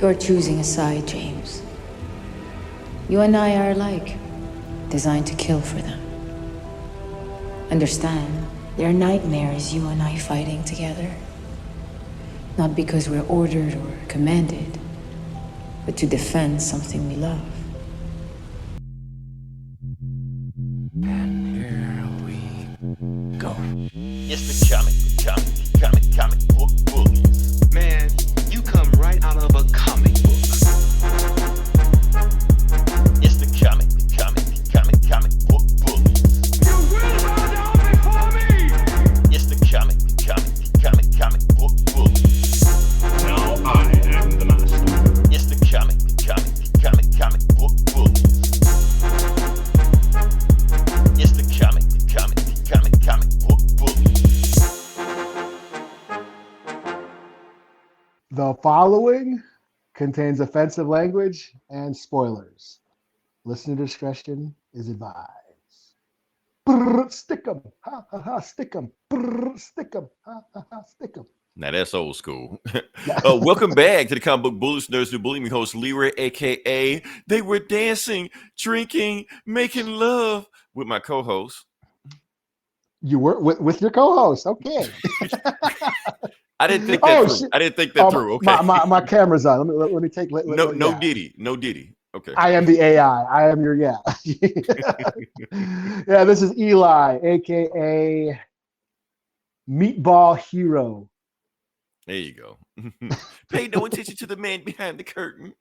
You're choosing a side, James. You and I are alike, designed to kill for them. Understand, their nightmare is you and I fighting together. Not because we're ordered or commanded, but to defend something we love. And here we go. It's the comic book bullies. Man, you come right out of a comic book. It's the comic book bullies. You will bow down before me! It's the comic book bullies. Now I am the master. It's the comic book bullies. It's the comic book bullies. The following contains offensive language and spoilers. Listener discretion is advised. Brr, stick 'em, ha ha ha, stick 'em. Brr, stick 'em, ha ha ha, stick 'em. Now that's old school. Welcome back to the Comic Book Bullies, Nerds Who Bully Me, host Leroy, aka They Were Dancing, Drinking, Making Love with my co-host. You were with your co-host, okay? I didn't think that through. I didn't think that through. Okay. My camera's on. Let me take. No Diddy. Okay. I am the AI. I am your yeah. Yeah, this is Eli, aka Meatball Hero. There you go. Pay no attention to the man behind the curtain.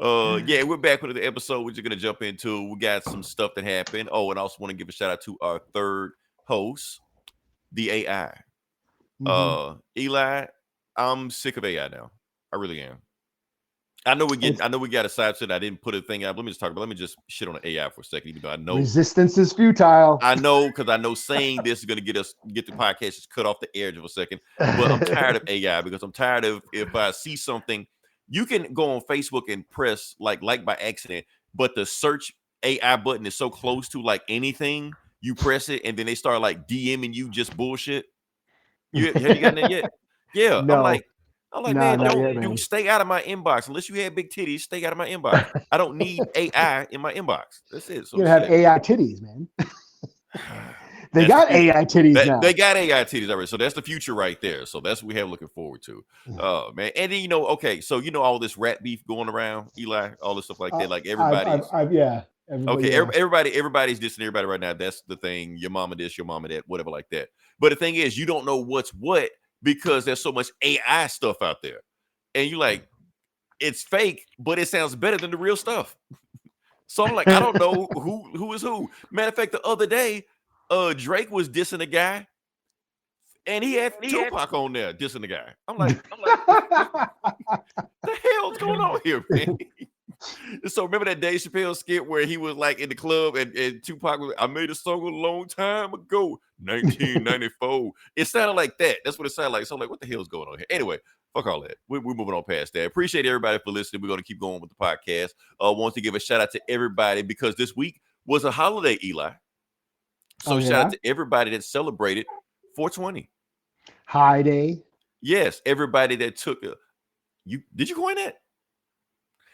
Yeah, we're back with the episode. We're just gonna jump into. We got some stuff that happened. Oh, and I also want to give a shout out to our third host, the AI. Eli, I'm sick of AI now. I really am. I know we got a side to it. I didn't put a thing out. Let me just shit on the AI for a second, even though I know resistance is futile. I know, because I know saying this is going to get the podcast just cut off the air for a second. But I'm tired of AI because I'm tired of, if I see something, you can go on Facebook and press like by accident, but the search AI button is so close to like anything, you press it and then they start like DMing you just bullshit. Have you gotten that yet? Yeah. No. I'm like, man, dude, stay out of my inbox. Unless you have big titties, stay out of my inbox. I don't need AI in my inbox. That's it. So you have AI titties, man. They got AI titties now. They got AI titties already. So that's the future right there. So that's what we have looking forward to. Oh, man. And then, okay, so all this rat beef going around, Eli, all this stuff like that. Like everybody's. Everybody's dissing everybody right now. That's the thing. Your mama this, your mama that, whatever like that. But the thing is, you don't know what's what because there's so much AI stuff out there. And you like, it's fake, but it sounds better than the real stuff. So I'm like, I don't know who is who. Matter of fact, the other day, Drake was dissing a guy, and he had Tupac on there dissing the guy. I'm like, the hell's going on here, man? So remember that Dave Chappelle skit where he was like in the club and Tupac was, I made a song a long time ago, 1994. It sounded like that. That's what it sounded like. So I'm like, what the hell's going on here? Anyway, fuck all that. We're moving on past that. Appreciate everybody for listening. We're going to keep going with the podcast. Want to give a shout out to everybody because this week was a holiday, Eli. So shout out to everybody that celebrated 420. High day. Yes, everybody that took did you coin that?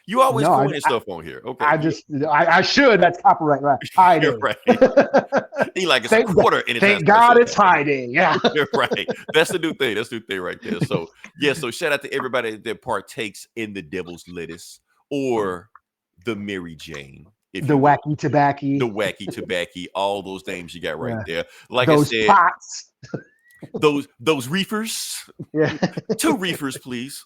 You always coin stuff on here. Okay. I should. That's copyright, right? High day. Right. He like it's a quarter. Thank God it's high day. Yeah. Right. That's the new thing. That's the new thing right there. So yeah. So shout out to everybody that partakes in the devil's lettuce or the Mary Jane. The wacky tobacco, all those names you got right there. Like those I said, pots. those reefers. Yeah. 2 reefers, please.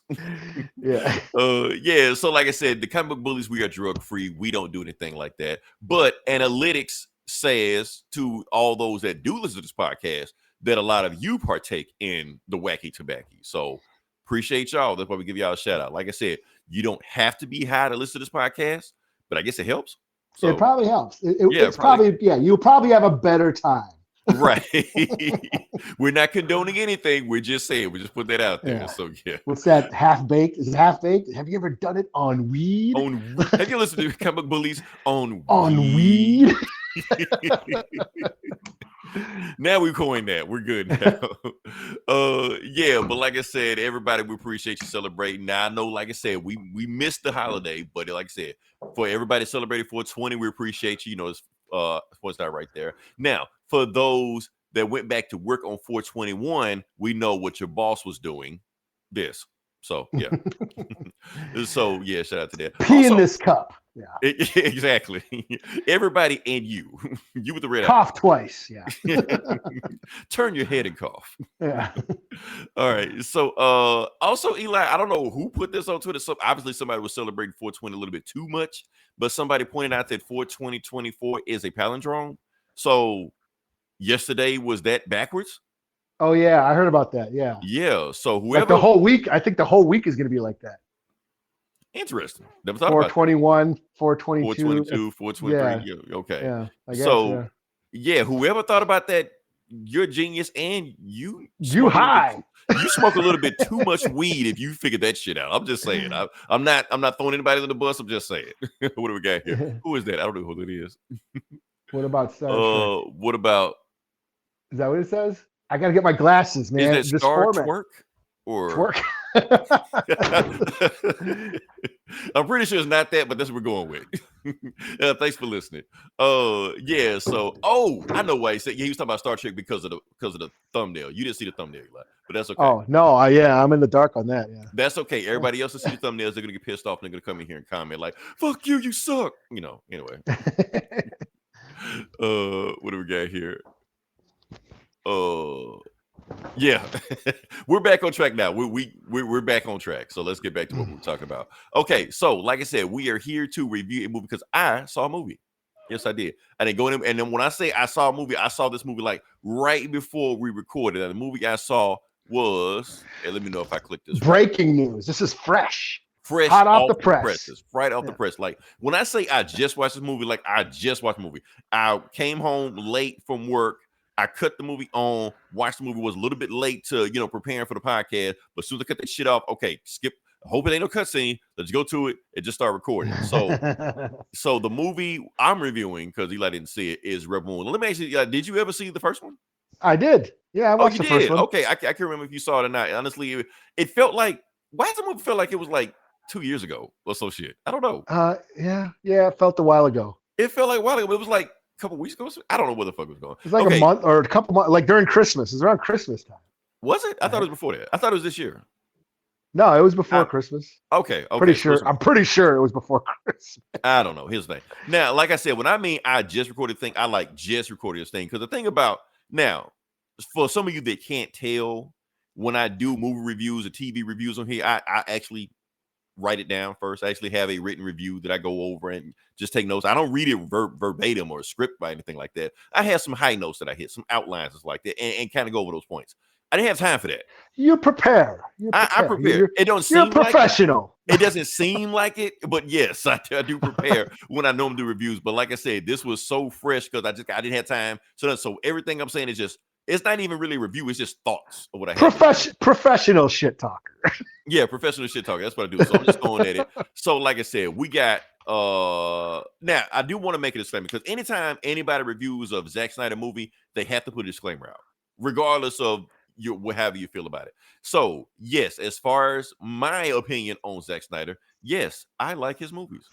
Yeah. Yeah. So like I said, the Comic Book Bullies, we are drug free. We don't do anything like that. But analytics says to all those that do listen to this podcast that a lot of you partake in the wacky tobacco. So appreciate y'all. That's why we give y'all a shout out. Like I said, you don't have to be high to listen to this podcast, but I guess it helps. So, it probably helps. It's probably you'll probably have a better time. Right. We're not condoning anything. We're just saying, we just put that out there. Yeah. So yeah. What's that? Half baked? Is it half baked? Have you ever done it on weed? Have you listened to Comic Bullies on weed? Now we coined that. We're good now. Yeah, but like I said, everybody, we appreciate you celebrating. Now I know, like I said, we missed the holiday, but like I said, for everybody celebrating 420, we appreciate you. You know, it's what's that right there. Now, for those that went back to work on 421, we know what your boss was doing. This. So yeah. So yeah, shout out to that. Pee in this cup. Yeah. Exactly. Everybody and you. You with the red Cough twice. Yeah. Turn your head and cough. Yeah. All right. So also Eli, I don't know who put this on Twitter. So obviously somebody was celebrating 420 a little bit too much, but somebody pointed out that 42024 is a palindrome. So yesterday was that backwards? Oh yeah, I heard about that. Yeah. Yeah. So whoever like the whole week, I think the whole week is going to be like that. Interesting. Never thought about 421, 422, 422, 423. Yeah. Okay. Yeah. I guess, so yeah, whoever thought about that, you're a genius, and you high. You smoke a little bit too much weed if you figured that shit out. I'm just saying. I'm not throwing anybody under the bus. I'm just saying. What do we got here? Who is that? I don't know who that is. What about Star Trek? What about? Is that what it says? I gotta get my glasses, man. Is that Star Twerk or Twerk? I'm pretty sure it's not that, but that's what we're going with. Thanks for listening. Yeah. So, I know why he said. Yeah, he was talking about Star Trek because of the thumbnail. You didn't see the thumbnail, Eli, but that's okay. Oh no, yeah, I'm in the dark on that. Yeah, that's okay. Everybody else will see the thumbnails. They're gonna get pissed off and they're gonna come in here and comment like, "Fuck you, you suck." You know. Anyway. What do we got here? Yeah. We're back on track now. We're back on track. So let's get back to what we're talking about. Okay, so like I said, we are here to review a movie because I saw a movie. Yes, I did. I didn't go in, and then when I say I saw a movie, I saw this movie like right before we recorded. And the movie I saw was, let me know if I click this. Breaking news. This is fresh. Hot off the press. Right off the press. Like when I say I just watched this movie, like I just watched the movie. I came home late from work. I cut the movie on, watched the movie, was a little bit late to, preparing for the podcast. But as soon as I cut that shit off, okay, skip. I hope it ain't no cutscene. Let's go to it and just start recording. So the movie I'm reviewing, because Eli didn't see it, is Rebel Moon. Let me ask you, did you ever see the first one? I did. Yeah, I watched the first one. Okay, I can't remember if you saw it or not. Honestly, it felt like, why does the movie feel like it was like 2 years ago or so shit? I don't know. Yeah, it felt a while ago. It felt like a while ago, but it was like a couple weeks ago. I don't know where the fuck it was going. It's like a month or a couple months, like during Christmas. It's around Christmas time. Was it? I thought it was before that. I thought it was this year. No, it was before Christmas. Okay. I'm pretty sure it was before Christmas. I don't know. Here's the thing. Now, like I said, when I mean I just recorded the thing, I like just recorded this thing. Because the thing about now, for some of you that can't tell, when I do movie reviews or TV reviews on here, I actually write it down first. I actually have a written review that I go over and just take notes. I don't read it verbatim or script by anything like that. I have some high notes that I hit, some outlines like that, and kind of go over those points. I didn't have time for that. You prepare. I prepare. It don't seem you're professional. Like it doesn't seem like it, but yes, I do prepare when I normally do reviews. But like I said, this was so fresh because I didn't have time. So everything I'm saying is just, it's not even really a review. It's just thoughts of what I have. Professional shit talker. Yeah, professional shit talker. That's what I do. So I'm just going at it. So like I said, we got now I do want to make a disclaimer because anytime anybody reviews of Zack Snyder movie, they have to put a disclaimer out, regardless of however you feel about it. So yes, as far as my opinion on Zack Snyder, yes, I like his movies.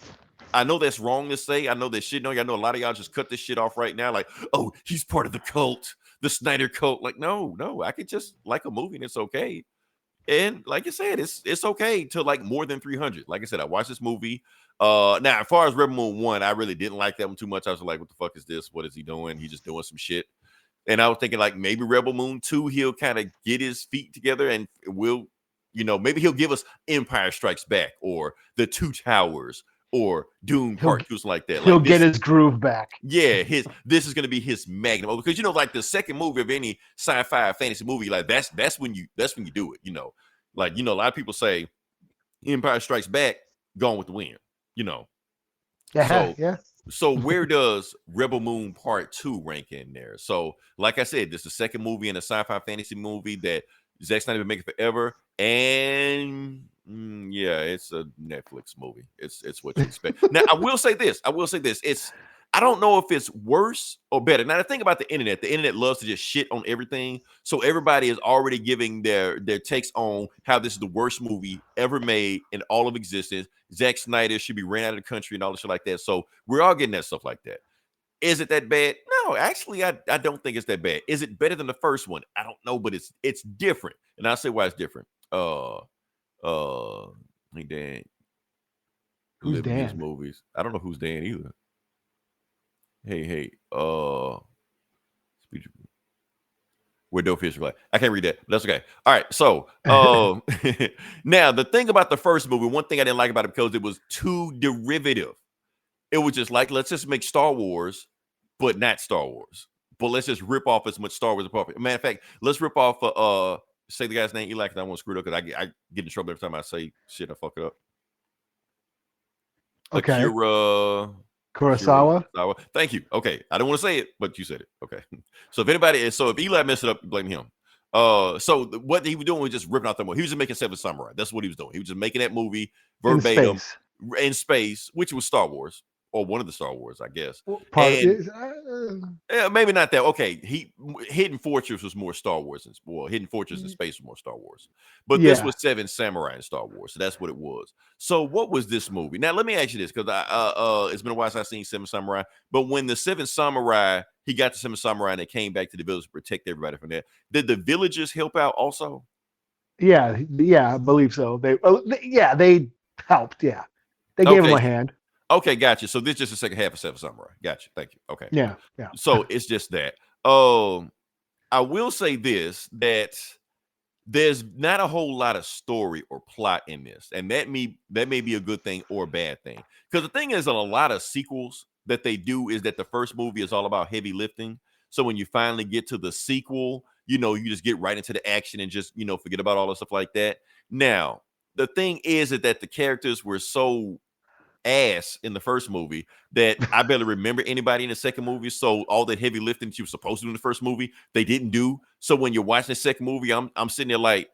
I know that's wrong to say. I know that shit. I know a lot of y'all just cut this shit off right now. Like, oh, he's part of the cult, the Snyder cult. Like, no, I could just like a movie and it's okay. And like I said, it's okay to like more than 300. Like I said, I watched this movie. Now, as far as Rebel Moon 1, I really didn't like that one too much. I was like, what the fuck is this? What is he doing? He's just doing some shit. And I was thinking like maybe Rebel Moon 2, he'll kind of get his feet together and maybe he'll give us Empire Strikes Back or The Two Towers or Doom Part 2, something like that. He'll get his groove back. Yeah, this is going to be his magnum. Because, like the second movie of any sci-fi fantasy movie, like that's when you do it, Like, a lot of people say Empire Strikes Back, Gone with the Wind, Yeah. So where does Rebel Moon Part 2 rank in there? So, like I said, this is the second movie in a sci-fi fantasy movie that Zack Snyder been making forever. And yeah, it's a Netflix movie. It's what you expect. Now, I will say this. I don't know if it's worse or better. Now, the thing about the internet loves to just shit on everything. So everybody is already giving their takes on how this is the worst movie ever made in all of existence. Zack Snyder should be ran out of the country and all the shit like that. So we're all getting that stuff like that. Is it that bad? No, actually, I don't think it's that bad. Is it better than the first one? I don't know, but it's different. And I'll say why it's different. Hey, Dan. Who's Live in these Dan? movies. I don't know who's Dan either. Hey, speech. Where dope fish fly. I can't read that, but that's okay. All right, so now the thing about the first movie, one thing I didn't like about it because it was too derivative. It was just like, let's just make Star Wars, but not Star Wars. But let's just rip off as much Star Wars as possible. Matter of fact, let's rip off say the guy's name Eli, because I won't screw it up because I get in trouble every time I say shit, I fuck it up. Okay. Akira Kurosawa. Thank you. Okay. I don't want to say it, but you said it. Okay. So if Eli messed it up, blame him. So what he was doing was just ripping out the movie. He was just making Seven Samurai. That's what he was doing. He was just making that movie verbatim in space, which was Star Wars. Or one of the Star Wars, I guess. Maybe not that. Okay, Hidden Fortress was more Star Wars, Hidden Fortress in space was more Star Wars. But this was Seven Samurai in Star Wars, so that's what it was. So what was this movie? Now let me ask you this, because it's been a while since I've seen Seven Samurai. But when the Seven Samurai, he got the Seven Samurai and they came back to the village to protect everybody from that. Did the villagers help out also? Yeah, I believe so. They helped. Yeah, they gave him a hand. Okay, gotcha. So this is just the second half of Seven Samurai. Gotcha. Thank you. Okay. Yeah. So it's just that. I will say this, that there's not a whole lot of story or plot in this, and that may be a good thing or a bad thing. Because the thing is, in a lot of sequels that they do is that the first movie is all about heavy lifting. So when you finally get to the sequel, you just get right into the action and just forget about all the stuff like that. Now the thing is that the characters were so ass in the first movie that I barely remember anybody in the second movie. So all that heavy lifting that you were supposed to do in the first movie, they didn't do. So when you're watching the second movie, I'm sitting there like,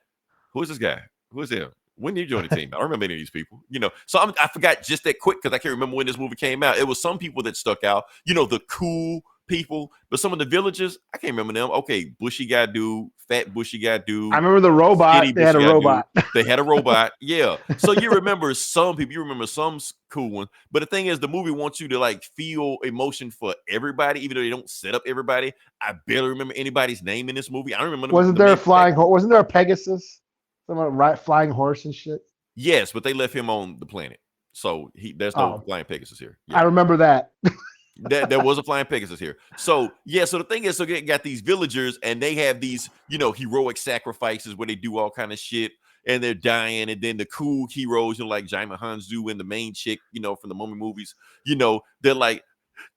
who is this guy? Who is him? When did you join the team? I don't remember any of these people. So I forgot just that quick because I can't remember when this movie came out. It was some people that stuck out, the cool people, but some of the villagers, I can't remember them. Okay, bushy guy dude, fat bushy guy dude. I remember the robot. They had a robot. They had a robot. Yeah. So you remember some people, you remember some cool ones. But the thing is, the movie wants you to like feel emotion for everybody, even though they don't set up everybody. I barely remember anybody's name in this movie. I don't remember. Wasn't there a flying horse? Wasn't there a Pegasus? Someone flying horse and shit. Yes, but they left him on the planet, so there's no flying Pegasus here. Yeah. I remember that. There was a flying Pegasus here. So yeah, so the thing is, so they got these villagers and they have these, heroic sacrifices where they do all kind of shit and they're dying. And then the cool heroes, like Jaime Hanzu and the main chick, from the Mummy movies, they're like,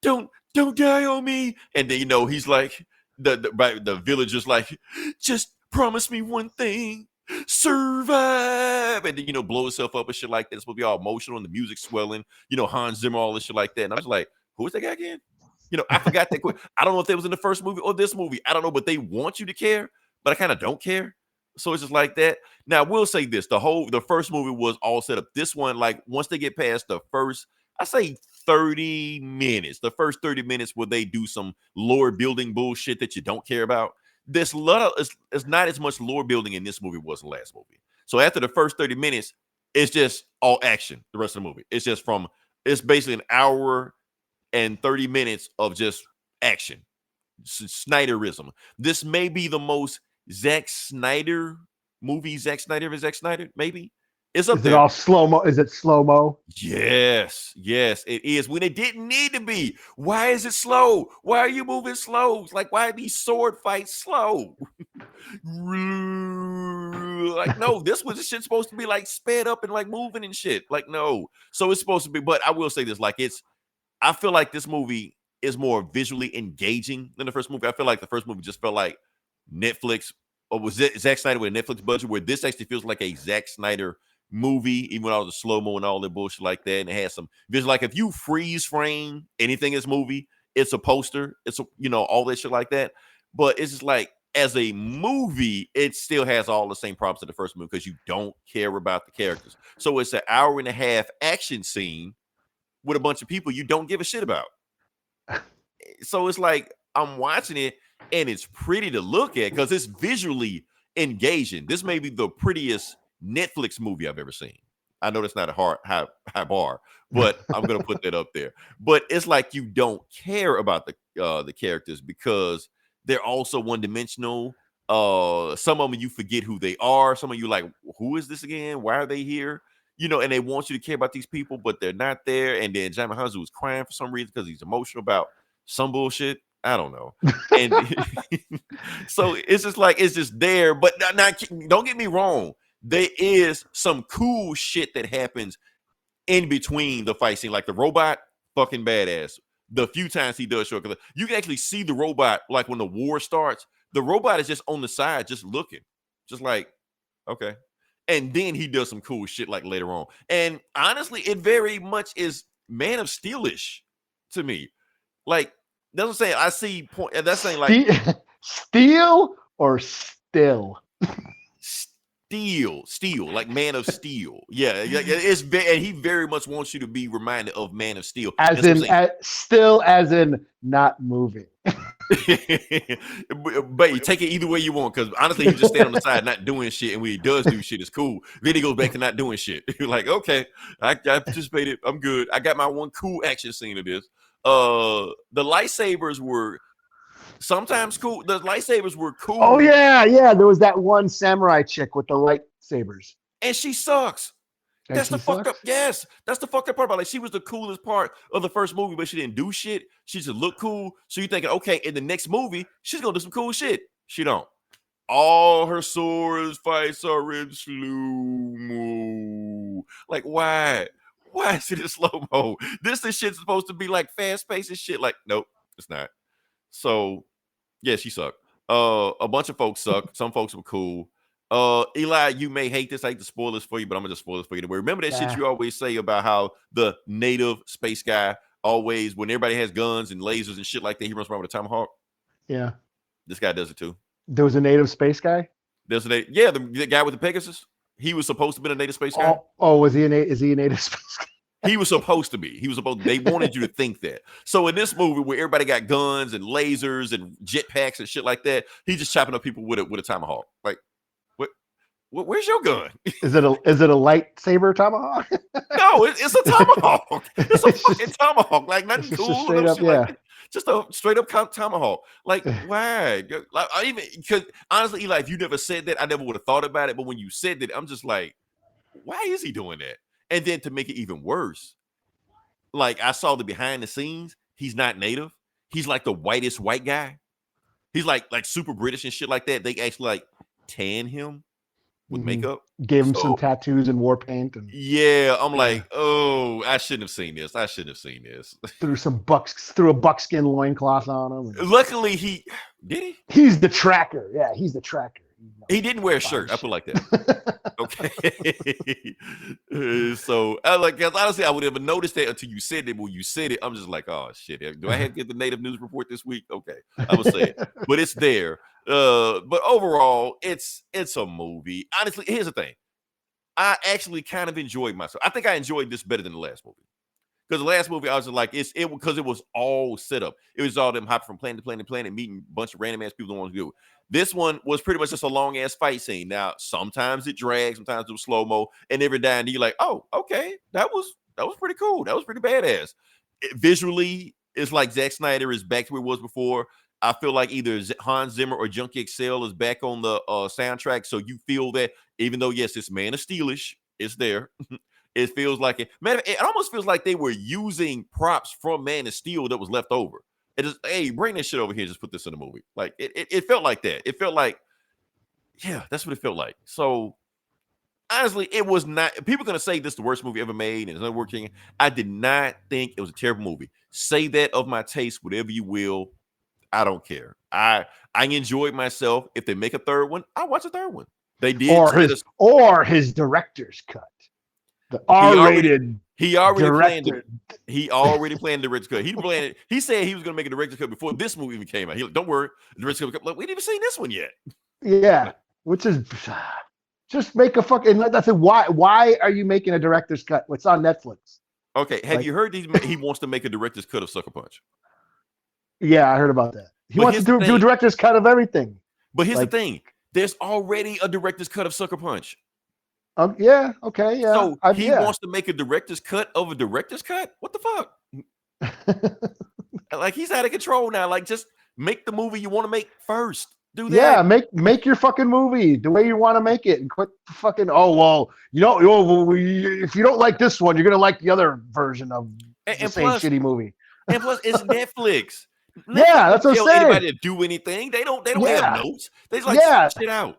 don't die on me. And then, he's like, the villagers like, just promise me one thing. Survive, and then blow himself up and shit like that. It's supposed to be all emotional and the music swelling, Hans Zimmer, all this shit like that. And I was like, who is that guy again? I forgot that quick. I don't know if that was in the first movie or this movie. I don't know, but they want you to care, but I kind of don't care. So it's just like that. Now, we'll say this: the first movie was all set up. This one, like once they get past the first, I say 30 minutes, the first 30 minutes where they do some lore building bullshit that you don't care about. It's not as much lore building in this movie was the last movie. So after the first 30 minutes, it's just all action. The rest of the movie, it's basically an hour and 30 minutes of just action. Snyderism. This may be the most Zack Snyder movie Zack Snyder, maybe. It's up there. Is it all slow-mo? Is it slow-mo? Yes, it is. When it didn't need to be. Why is it slow? Why are you moving slow? Like, why are these sword fights slow? Like, no, this shit supposed to be like sped up and like moving and shit. Like, no. So it's supposed to be, but I will say this, like I feel like this movie is more visually engaging than the first movie. I feel like the first movie just felt like Netflix, or was it Zack Snyder with a Netflix budget, where this actually feels like a Zack Snyder movie, even with all the slow-mo and all that bullshit like that. And it has some visual, like if you freeze frame anything in this movie, it's a poster, it's all that shit like that. But it's just like, as a movie, it still has all the same problems as the first movie because you don't care about the characters. So it's an hour and a half action scene with a bunch of people you don't give a shit about. so it's like I'm watching it and it's pretty to look at because it's visually engaging. This may be the prettiest Netflix movie I've ever seen. I know that's not a high bar, but I'm gonna put that up there. But it's like you don't care about the characters because they're also one dimensional. Some of them you forget who they are. Some of you like, who is this again? Why are they here? You know, and they want you to care about these people, but they're not there. And then Jaime Hanzu was crying for some reason because he's emotional about some bullshit. I don't know. And so it's just like it's just there. But don't get me wrong. There is some cool shit that happens in between the fight scene, like the robot, fucking badass. The few times he does show up, you can actually see the robot, like when the war starts. The robot is just on the side, just looking, just like, okay. And then he does some cool shit like later on. And honestly, it very much is Man of Steel-ish to me. Like, that's what I'm saying. I see point. That's saying like Steel or still. Steel, like Man of Steel. Yeah, it's and he very much wants you to be reminded of Man of Steel. As in not moving. But you take it either way you want, because honestly, he just stand on the side not doing shit, and when he does do shit, it's cool. Then he goes back to not doing shit. You're like, okay, I participated. I'm good. I got my one cool action scene of this. The lightsabers were sometimes cool. The lightsabers were cool. Oh yeah. There was that one samurai chick with the lightsabers, and she sucks. And that's she the fucked sucks? up. Yes, that's the fucked up part about it. Like she was the coolest part of the first movie, but she didn't do shit. She just looked cool. So you're thinking, okay, in the next movie, she's gonna do some cool shit. She don't. All her swords fights are in slow-mo. Like, why? Why is it in slow-mo? This shit's supposed to be like fast-paced and shit. Like, nope, it's not. So, yeah, she sucked. A bunch of folks suck. Some folks were cool. Eli, you may hate this. I hate to spoil this for you, but I'm gonna just spoil this for you. Remember that shit you always say about how the native space guy always, when everybody has guns and lasers and shit like that, he runs around with a tomahawk. Yeah, this guy does it too. There was a native space guy. There's the guy with the Pegasus. He was supposed to be a native space guy. Was he is he a native space guy? He was supposed to be. They wanted you to think that. So in this movie where everybody got guns and lasers and jetpacks and shit like that, he's just chopping up people with a tomahawk. Like, where's your gun? Is it a lightsaber tomahawk? No, it's a tomahawk. It's a fucking tomahawk. Like nothing cool. Straight up, yeah. Like, just a straight up tomahawk. Like why? Like I even because honestly, Eli, if you never said that, I never would have thought about it. But when you said that, I'm just like, why is he doing that? And then to make it even worse, like I saw the behind the scenes. He's not native. He's like the whitest white guy. He's like super British and shit like that. They actually like tan him with makeup. Gave him some tattoos and war paint. And yeah, I'm like, oh, I shouldn't have seen this. Threw a buckskin loincloth on him. Luckily, he did. He's the tracker. Yeah, he's the tracker. He didn't wear a shirt. I put it like that. Okay. So honestly, I would have noticed that until you said it. When you said it, I'm just like, oh shit. Do I have to get the native news report this week? Okay, I would say it, but it's there. But overall, it's a movie. Honestly, here's the thing. I actually kind of enjoyed myself. I think I enjoyed this better than the last movie. Because the last movie, I was just like, because it was all set up. It was all them hopping from planet to planet to planet, meeting a bunch of random ass people that want to do it. This one was pretty much just a long ass fight scene. Now, sometimes it drags, sometimes it was slow-mo, and every now and then you're like, oh, okay, that was pretty cool. That was pretty badass. Visually, it's like Zack Snyder is back to where he was before. I feel like either Hans Zimmer or Junkie XL is back on the soundtrack. So you feel that even though, yes, it's Man of Steel-ish, it's there. It feels like it. Man, it almost feels like they were using props from Man of Steel that was left over. It is, hey, bring this shit over here. Just put this in the movie. Like it felt like that. It felt like, yeah, that's what it felt like. So honestly, it was not. People are gonna say this is the worst movie ever made and it's not working. I did not think it was a terrible movie. Say that of my taste, whatever you will. I don't care. I enjoyed myself. If they make a third one, I'll watch a third one. They did, or his director's cut. The R-rated. He already planned the director's cut. He said he was going to make a director's cut before this movie even came out. He like, don't worry, the director's cut. Look, we didn't even seen this one yet. Yeah, which is just make a fucking. That's it. Why are you making a director's cut? It's on Netflix. Okay, have you heard he wants to make a director's cut of Sucker Punch? Yeah, I heard about that. He But wants to here's the do a thing. director's cut of everything. But here's Like- the thing. There's already a director's cut of Sucker Punch. Yeah, okay, yeah. So he yeah. wants to make a director's cut of a director's cut? What the fuck? Like, he's out of control now. Like, just make the movie you want to make first. Do that. Yeah, make your fucking movie the way you want to make it, and quit fucking. Oh well, if you don't like this one, you're gonna like the other version of the same shitty movie. And plus, it's Netflix. Yeah, that's what I'm tell saying. anybody to do anything. They don't Yeah. have notes. They just like spit shit out.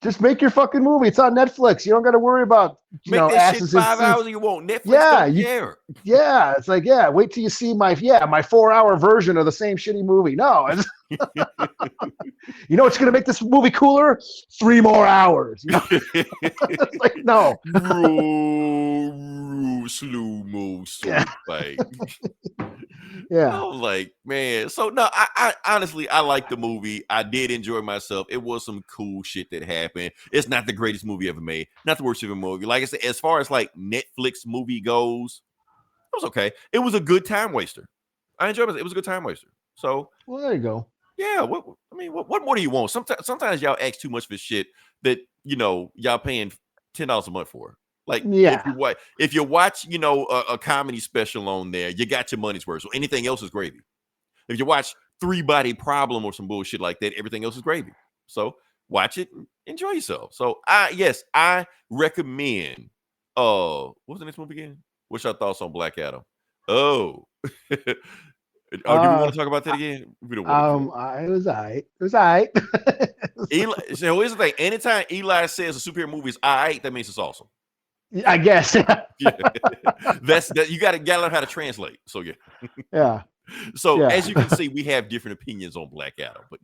Just make your fucking movie. It's on Netflix. You don't got to worry about Make that asses shit and 5 seats. hours you want. Netflix Yeah, don't care. Yeah, it's like, wait till you see my 4-hour version of the same shitty movie. No, it's you know what's gonna make this movie cooler? 3 more hours. You know? It's like, no. Slow mo, fight. Yeah. I was like, man. So no, I honestly, I like the movie. I did enjoy myself. It was some cool shit that happened. It's not the greatest movie ever made. Not the worst ever movie. Like I said, as far as like Netflix movie goes, it was okay. It was a good time waster. I enjoyed it. It was a good time waster. So, well, there you go. Yeah. What more do you want? Sometimes y'all ask too much for shit that y'all paying $10 a month for. Like, if you watch, a comedy special on there, you got your money's worth. So anything else is gravy. If you watch 3-Body Problem or some bullshit like that, everything else is gravy. So watch it, and enjoy yourself. So I recommend. What was the next movie again? What's your thoughts on Black Adam? Oh, do we want to talk about that again? We don't want to. It was all right. It was all right. Eli, so here's the thing: anytime Eli says a superhero movie is all right, that means it's awesome. I guess. Yeah. That's that. You gotta learn how to translate. So yeah. Yeah. So as you can see, we have different opinions on Black Adam, but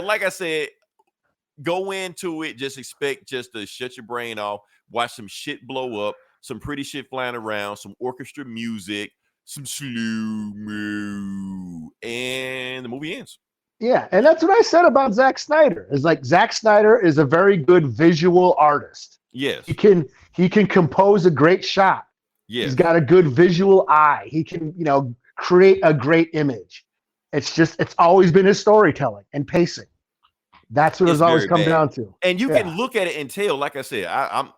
like I said, go into it, just expect just to shut your brain off, watch some shit blow up, some pretty shit flying around, some orchestra music, some slow-mo, and the movie ends. Yeah, and that's what I said about Zack Snyder. Is like Zack Snyder is a very good visual artist. Yes. He can compose a great shot. Yes. He's got a good visual eye. He can, create a great image. It's always been his storytelling and pacing. That's what it's always come down to. And you can look at it and tell, like I said, I'm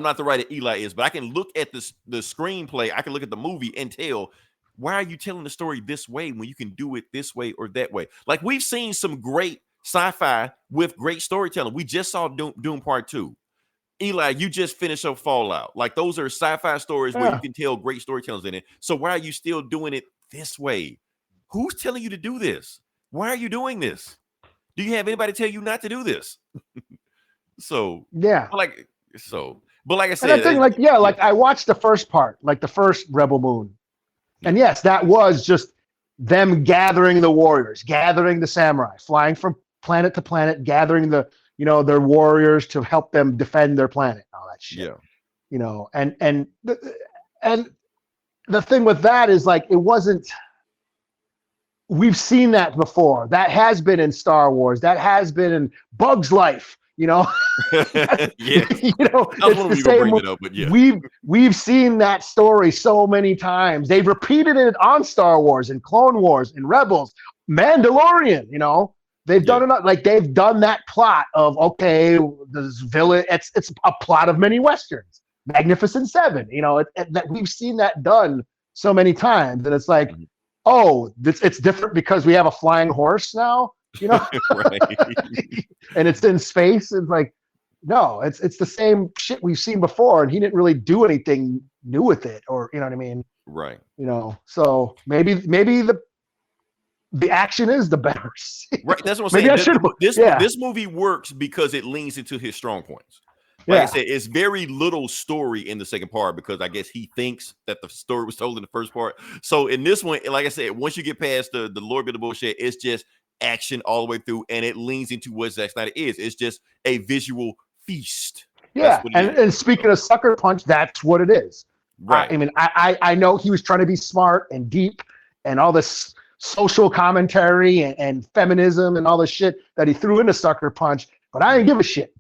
not the writer Eli is, but I can look at the screenplay, I can look at the movie and tell, why are you telling the story this way when you can do it this way or that way? Like, we've seen some great sci-fi with great storytelling. We just saw Doom Part 2. Eli, you just finished up Fallout. Like, those are sci-fi stories where you can tell great storytellers in it. So why are you still doing it this way? Who's telling you to do this? Why are you doing this? Do you have anybody tell you not to do this? But like I said, and I think I watched the first part, like the first Rebel Moon. And yes, that was just them gathering the warriors, gathering the samurai, flying from planet to planet, gathering their warriors to help them defend their planet, all that shit. Yeah. And the thing with that is, like, it wasn't. We've seen that before. That has been in Star Wars. That has been in Bug's Life. Yeah. It's the same. But yeah. We've seen that story so many times. They've repeated it on Star Wars and Clone Wars and Rebels, Mandalorian. They've done enough. Like, they've done that plot of, okay, this villain. It's a plot of many westerns. Magnificent Seven. That we've seen that done so many times, and it's like, it's different because we have a flying horse now. Right. And it's in space. It's like, no, it's the same shit we've seen before, and he didn't really do anything new with it, or you know what I mean? Right. So maybe the action is the better scene. Right. That's what I'm saying. This movie works because it leans into his strong points. Like I said, it's very little story in the second part because I guess he thinks that the story was told in the first part. So in this one, like I said, once you get past the Lord bit of bullshit, it's just action all the way through, and it leans into what Zack Snyder is. It's just a visual feast. Yeah, and speaking of Sucker Punch, that's what it is. Right. I mean, I know he was trying to be smart and deep and all this social commentary and feminism and all the shit that he threw into Sucker Punch, but I didn't give a shit.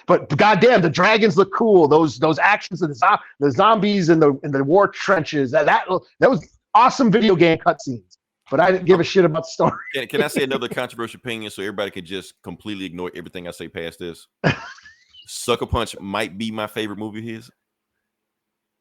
But goddamn, the dragons look cool. Those actions of the zombies in the war trenches, that was awesome video game cutscenes, but I didn't give a shit about the story. Can I say another controversial opinion so everybody can just completely ignore everything I say past this? Sucker Punch might be my favorite movie of his.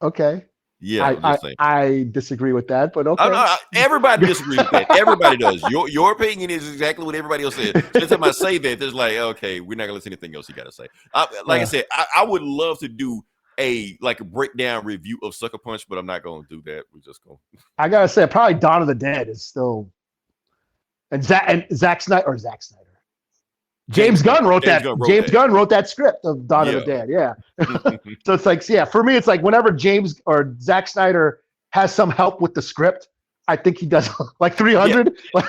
Okay. Yeah, I disagree with that, but okay. No, everybody disagrees with that. Everybody does. Your opinion is exactly what everybody else says. Just time I say that, there's like, okay, we're not gonna listen to anything else you gotta say. I said, I would love to do a breakdown review of Sucker Punch, but I'm not gonna do that. We're just gonna. I gotta say, probably Dawn of the Dead is still, and Zack Snyder. James Gunn wrote that. James Gunn wrote that script of Dawn of the Dead. Yeah. So it's like, yeah, for me, it's like whenever James or Zack Snyder has some help with the script, I think he does like 300. Yeah.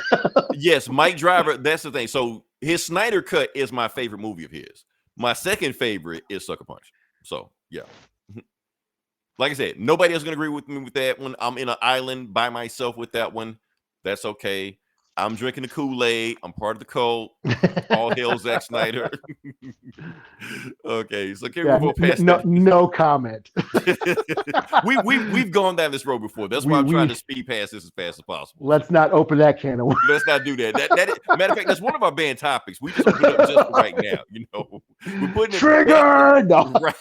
Yes, Mike Driver. That's the thing. So his Snyder Cut is my favorite movie of his. My second favorite is Sucker Punch. So yeah. Like I said, nobody else is gonna agree with me with that one. I'm in an island by myself with that one. That's okay. I'm drinking the Kool-Aid. I'm part of the cult. All hail Zack Snyder. Okay, so can we go past that? No comment. We've gone down this road before. That's why I'm trying to speed past this as fast as possible. Let's not open that can of worms. Let's not do that. Matter of fact, that's one of our band topics. We just open it up just right now. You know, we're putting it trigger. No. Right.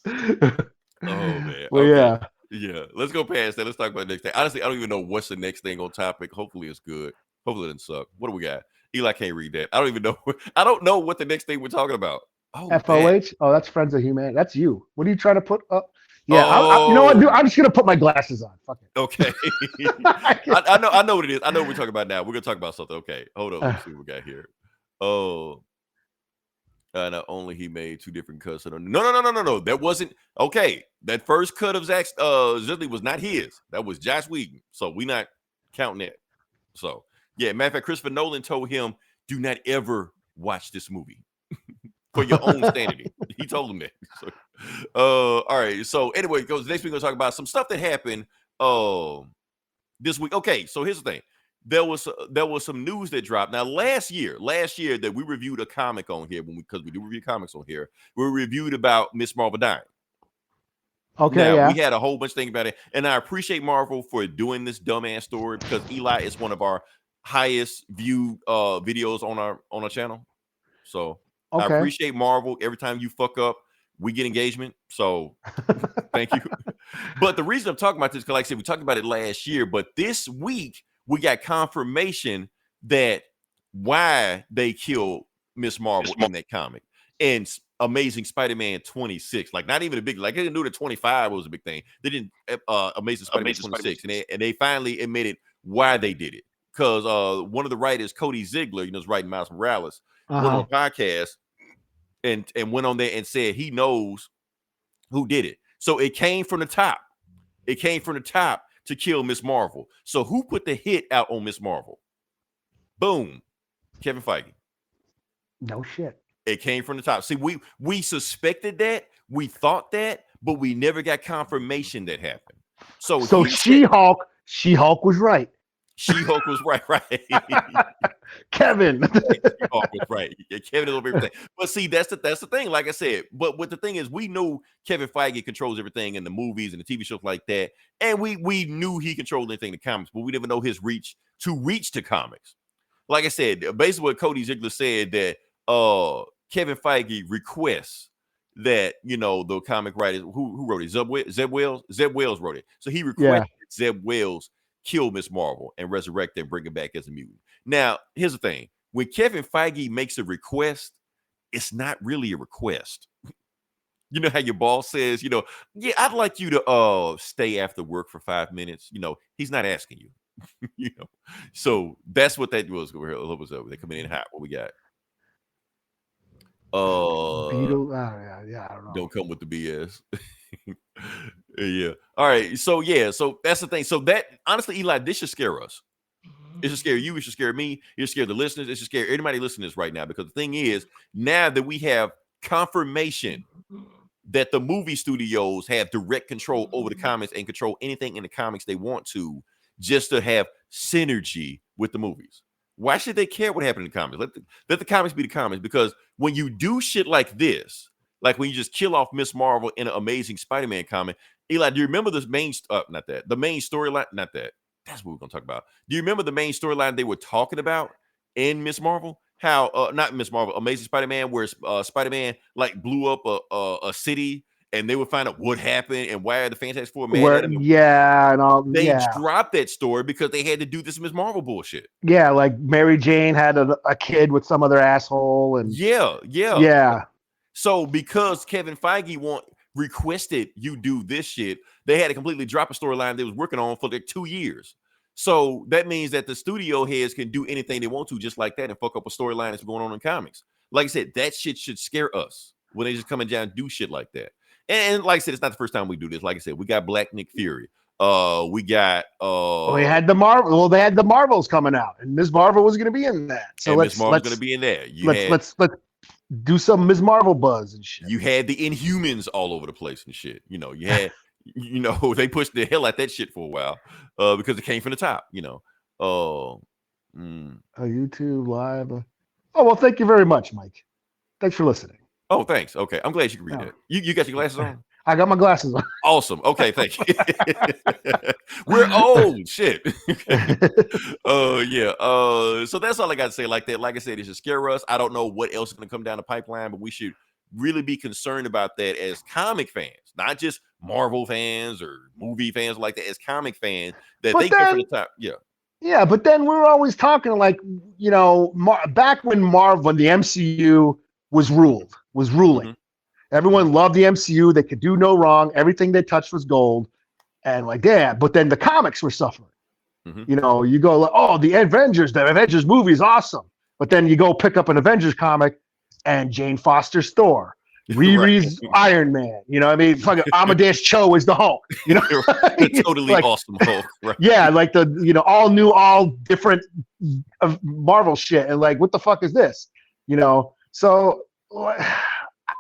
Oh man. Well, okay. yeah. Yeah, let's go past that. Let's talk about the next thing. Honestly, I don't even know what's the next thing on topic. Hopefully it's good. Hopefully it doesn't suck. What do we got? Eli can't read that. I don't even know. I don't know what the next thing we're talking about. Oh, FOH? Man. Oh, that's Friends of Humanity. That's you. What are you trying to put up? Yeah, you know what, dude? I'm just going to put my glasses on. Fuck it. Okay. I know what it is. I know what we're talking about now. We're going to talk about something. Okay, hold on. Let's see what we got here. Oh. Not only he made two different cuts. No. That wasn't okay. That first cut of Zach's Zidley was not his. That was Josh Whedon. So we not counting that. So yeah, matter of fact, Christopher Nolan told him, do not ever watch this movie for your own sanity. He told him that. So, all right. So anyway, next week we're gonna talk about some stuff that happened this week. Okay, so here's the thing. There was some news that dropped. Now, last year that we reviewed a comic on here because we do review comics on here, we reviewed about Miss Marvel dying. Okay, now, we had a whole bunch of things about it, and I appreciate Marvel for doing this dumbass story because Eli is one of our highest viewed videos on our channel. So I appreciate Marvel. Every time you fuck up, we get engagement. So thank you. But the reason I'm talking about this, because like I said, we talked about it last year, but this week we got confirmation that why they killed Miss Marvel in that comic. And Amazing Spider-Man 26, like not even a big, like they didn't do the 25 was a big thing. They didn't Amazing Spider-Man 26, and they finally admitted why they did it. Because one of the writers, Cody Ziegler, is writing Miles Morales, went on a podcast and went on there and said he knows who did it. So it came from the top. It came from the top to kill Miss Marvel. So who put the hit out on Miss Marvel? Boom. Kevin Feige. No shit. It came from the top. See, we suspected that, we thought that, but we never got confirmation that happened. So She-Hulk was right. She-Hulk was right. Kevin. She-Hulk was right. Yeah, Kevin is over everything. But see, that's the thing. Like I said, but what the thing is, we know Kevin Feige controls everything in the movies and the TV shows like that, and we knew he controlled anything in the comics, but we didn't know his reach to comics. Like I said, basically what Cody Ziegler said that Kevin Feige requests that the comic writers who wrote it, Zeb Wells wrote it, so he requested Zeb Wells kill Miss Marvel and resurrect her and bring her back as a mutant. Now, here's the thing. When Kevin Feige makes a request, it's not really a request. You know how your boss says, yeah, I'd like you to stay after work for 5 minutes. He's not asking you. So that's what that was. They coming in hot. What we got? Beetle. I don't know. Don't come with the BS. Yeah. All right. So that's the thing. So that honestly, Eli, this should scare us. It should scare you. It should scare me. It should scare the listeners. It should scare anybody listening to this right now. Because the thing is, now that we have confirmation that the movie studios have direct control over the comics and control anything in the comics they want to, just to have synergy with the movies. Why should they care what happened in the comics? Let the comics be the comics. Because when you do shit like this, like when you just kill off Miss Marvel in an Amazing Spider-Man comic, Eli, do you remember this main? The main storyline. Not that. That's what we're gonna talk about. Do you remember the main storyline they were talking about in Miss Marvel? How not Miss Marvel, Amazing Spider-Man, where Spider-Man like blew up a city, and they would find out what happened and why the Fantastic Four mad at him. Yeah, and all. They dropped that story because they had to do this Miss Marvel bullshit. Yeah, like Mary Jane had a kid with some other asshole, and yeah. So because Kevin Feige requested you do this shit, they had to completely drop a storyline they was working on for like 2 years. So that means that the studio heads can do anything they want to just like that and fuck up a storyline that's going on in comics. Like I said, that shit should scare us when they just come in down and do shit like that. And like I said, it's not the first time we do this. Like I said, we got Black Nick Fury. We got we had the Marvel. Well, they had the Marvels coming out, and Ms. Marvel was going to be in that. So Ms. Marvel's going to be in there. Let's do some Ms. Marvel buzz and shit. You had the Inhumans all over the place and shit. You know, you had, they pushed the hell out that shit for a while because it came from the top. YouTube live. Oh well, thank you very much, Mike. Thanks for listening. Oh, thanks. Okay, I'm glad you can read that. You got your glasses on? I got my glasses on. Awesome. Okay, thank you. We're old. Shit. Yeah. So that's all I got to say like that. Like I said, it should scare us. I don't know what else is going to come down the pipeline, but we should really be concerned about that as comic fans, not just Marvel fans or movie fans like that, as comic fans, that they get from the top. Yeah. Yeah, but then we're always talking like, back when the MCU was ruling. Mm-hmm. Everyone loved the MCU. They could do no wrong. Everything they touched was gold. And like, yeah, but then the comics were suffering. Mm-hmm. You go like, oh, the Avengers movie is awesome. But then you go pick up an Avengers comic and Jane Foster's Thor. Riri's Iron Man. You know what I mean? Fucking Amadeus Cho is the Hulk. Totally like, awesome Hulk. Right? Yeah, like the all new, all different Marvel shit. And like, what the fuck is this? So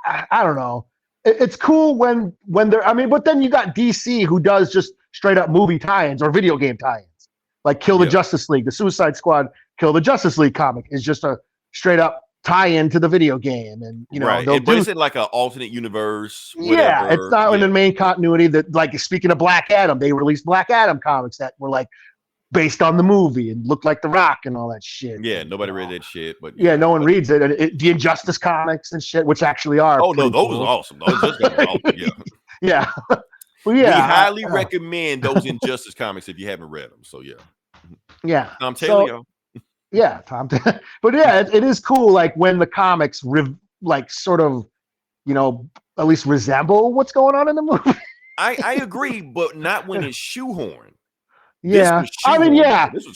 I don't know. It's cool when they're. I mean, but then you got DC who does just straight up movie tie-ins or video game tie-ins, like Kill the Justice League, the Suicide Squad, Kill the Justice League comic is just a straight up tie-in to the video game, and right. But it's in like an alternate universe. Whatever. Yeah, it's not in the main continuity. That like speaking of Black Adam, they released Black Adam comics that were like based on the movie and looked like The Rock and all that shit. Yeah, nobody read that shit, but no one reads it. The Injustice comics and shit, which actually are. Oh no, those are awesome. Those are awesome. Yeah. Yeah. Well, yeah. We highly recommend those Injustice comics if you haven't read them. So yeah. Yeah. Tom Taylor. Yeah, Tom. But yeah, it is cool. Like when the comics sort of, at least resemble what's going on in the movie. I agree, but not when it's shoehorned. Yeah, I mean,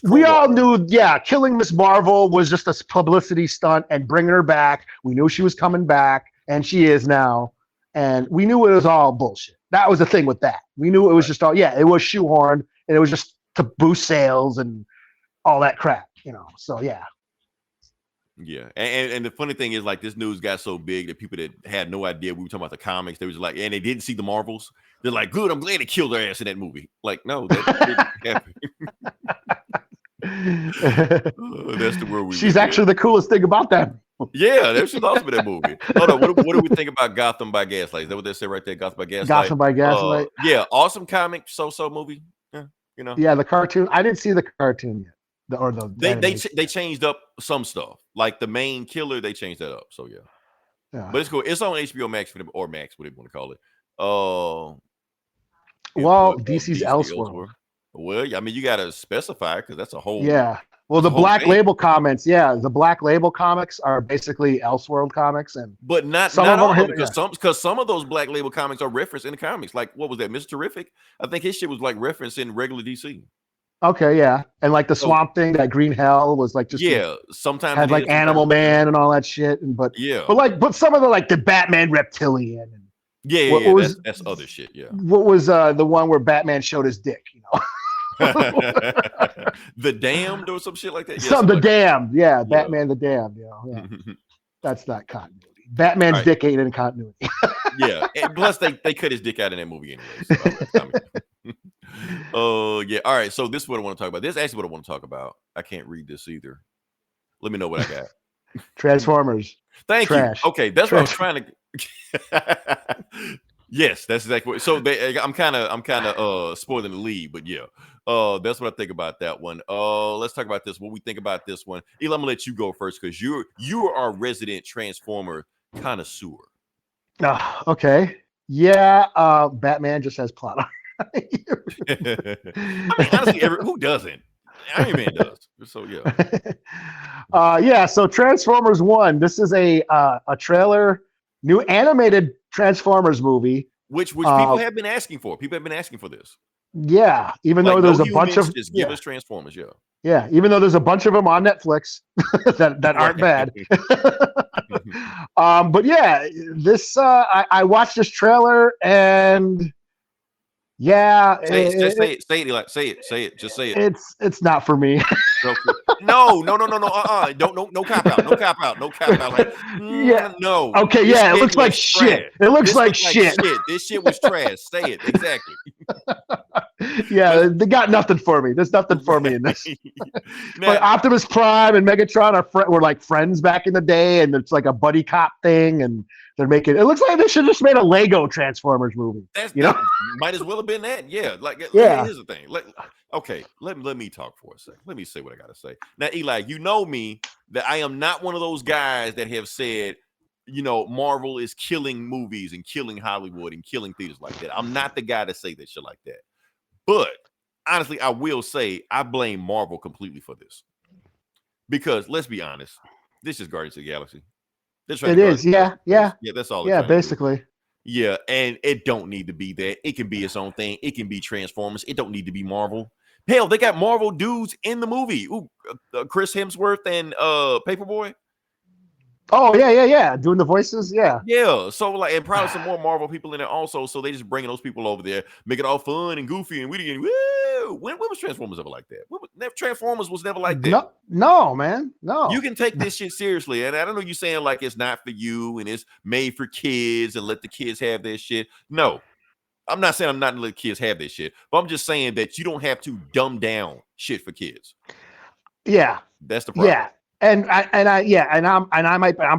we all knew, killing Miss Marvel was just a publicity stunt and bringing her back. We knew she was coming back, and she is now. And we knew it was all bullshit. That was the thing with that. We knew it was just all, it was shoehorned, and it was just to boost sales and all that crap, so yeah. Yeah, and the funny thing is, like, this news got so big that people that had no idea we were talking about the comics, they was like, and they didn't see the Marvels. They're like, good, I'm glad they killed their ass in that movie. Like, no, that didn't happen. That's the word we. She's actually the coolest thing about that. Yeah, that's awesome in that movie. Hold on, what do we think about Gotham by Gaslight? Is that what they say right there? Gotham by Gaslight. Gotham by Gaslight. Yeah, awesome comic, so movie. Yeah, Yeah, the cartoon. I didn't see the cartoon yet. They changed up some stuff, like the main killer. They changed that up, so yeah. But it's cool. It's on HBO Max or Max, whatever you want to call it. DC's Elseworld. Well, I mean, you got to specify because that's a whole. Yeah. Well, the Black Label comics, the Black Label comics are basically Elseworld comics, but not all of them, because some of those Black Label comics are referenced in the comics. Like, what was that, Mr. Terrific? I think his shit was like referenced in regular DC. Okay, yeah, and like the Swamp Thing, that Green Hell was like just sometimes had like Animal Man and all that shit, but some of the Batman Reptilian and that's other shit. Yeah, what was the one where Batman showed his dick? The Damned or some shit like that. The Damned, Batman the Damned. Yeah. That's not continuity. Batman's dick ain't in continuity. Yeah, and plus they cut his dick out in that movie anyway. Oh yeah. All right. So this is what I want to talk about. This is actually what I want to talk about. I can't read this either. Let me know what I got. Transformers. Thank you. Okay, that's what I was trying to. Yes, that's exactly what. So I'm kind of spoiling the lead, but yeah, that's what I think about that one. Let's talk about this. What we think about this one. Eli, I'm gonna let you go first because you are our resident Transformer connoisseur. Okay. Yeah. Batman just has plot armor. I mean, honestly, who doesn't? Iron Man does. So yeah. Yeah. So Transformers 1. This is a trailer, new animated Transformers movie. Which people have been asking for. People have been asking for this. Yeah. Even though there's a bunch of just give us Transformers. Yeah. Yeah. Even though there's a bunch of them on Netflix that aren't bad. But yeah, this I watched this trailer and yeah, say it, Eli. Say it. Just say it. It's not for me. No. No cop out. Like, yeah. No. Okay. Yeah. It looks like shit. It looks like shit. This shit was trash. Say it exactly. Yeah, they got nothing for me. There's nothing for me in this. But Optimus Prime and Megatron were like friends back in the day, and it's like a buddy cop thing, and they're making. It looks like they should have just made a Lego Transformers movie. That might as well have been that. Yeah, here's the thing. Okay, let me talk for a second. Let me say what I gotta say. Now, Eli, you know me that I am not one of those guys that have said, Marvel is killing movies and killing Hollywood and killing theaters like that. I'm not the guy to say that shit like that. But honestly, I will say I blame Marvel completely for this. Because let's be honest, this is Guardians of the Galaxy. It is, yeah. Yeah, that's all. Yeah, basically. Yeah, and it don't need to be that. It can be its own thing. It can be Transformers. It don't need to be Marvel. Hell, they got Marvel dudes in the movie. Ooh, Chris Hemsworth and Paperboy. Oh yeah, doing the voices, yeah. So and probably some more Marvel people in there also. So they just bringing those people over there, make it all fun and goofy and witty and woo. When was Transformers ever like that? Transformers was never like that. No, man, no. You can take this shit seriously, and I don't know you saying like it's not for you and it's made for kids and let the kids have their shit. No, I'm not saying I'm not gonna let kids have their shit, but I'm just saying that you don't have to dumb down shit for kids. Yeah, that's the problem. Yeah. I'm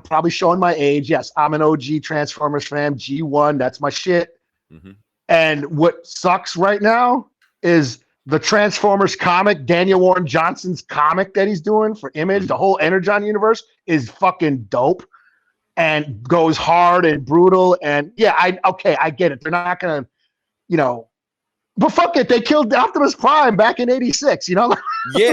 probably showing my age. Yes, I'm an OG Transformers fan. G1, that's my shit. Mm-hmm. And what sucks right now is the Transformers comic, Daniel Warren Johnson's comic that he's doing for Image. Mm-hmm. The whole Energon universe is fucking dope and goes hard and brutal. And yeah, I get it. They're not gonna, but fuck it, they killed Optimus Prime back in '86. Yeah,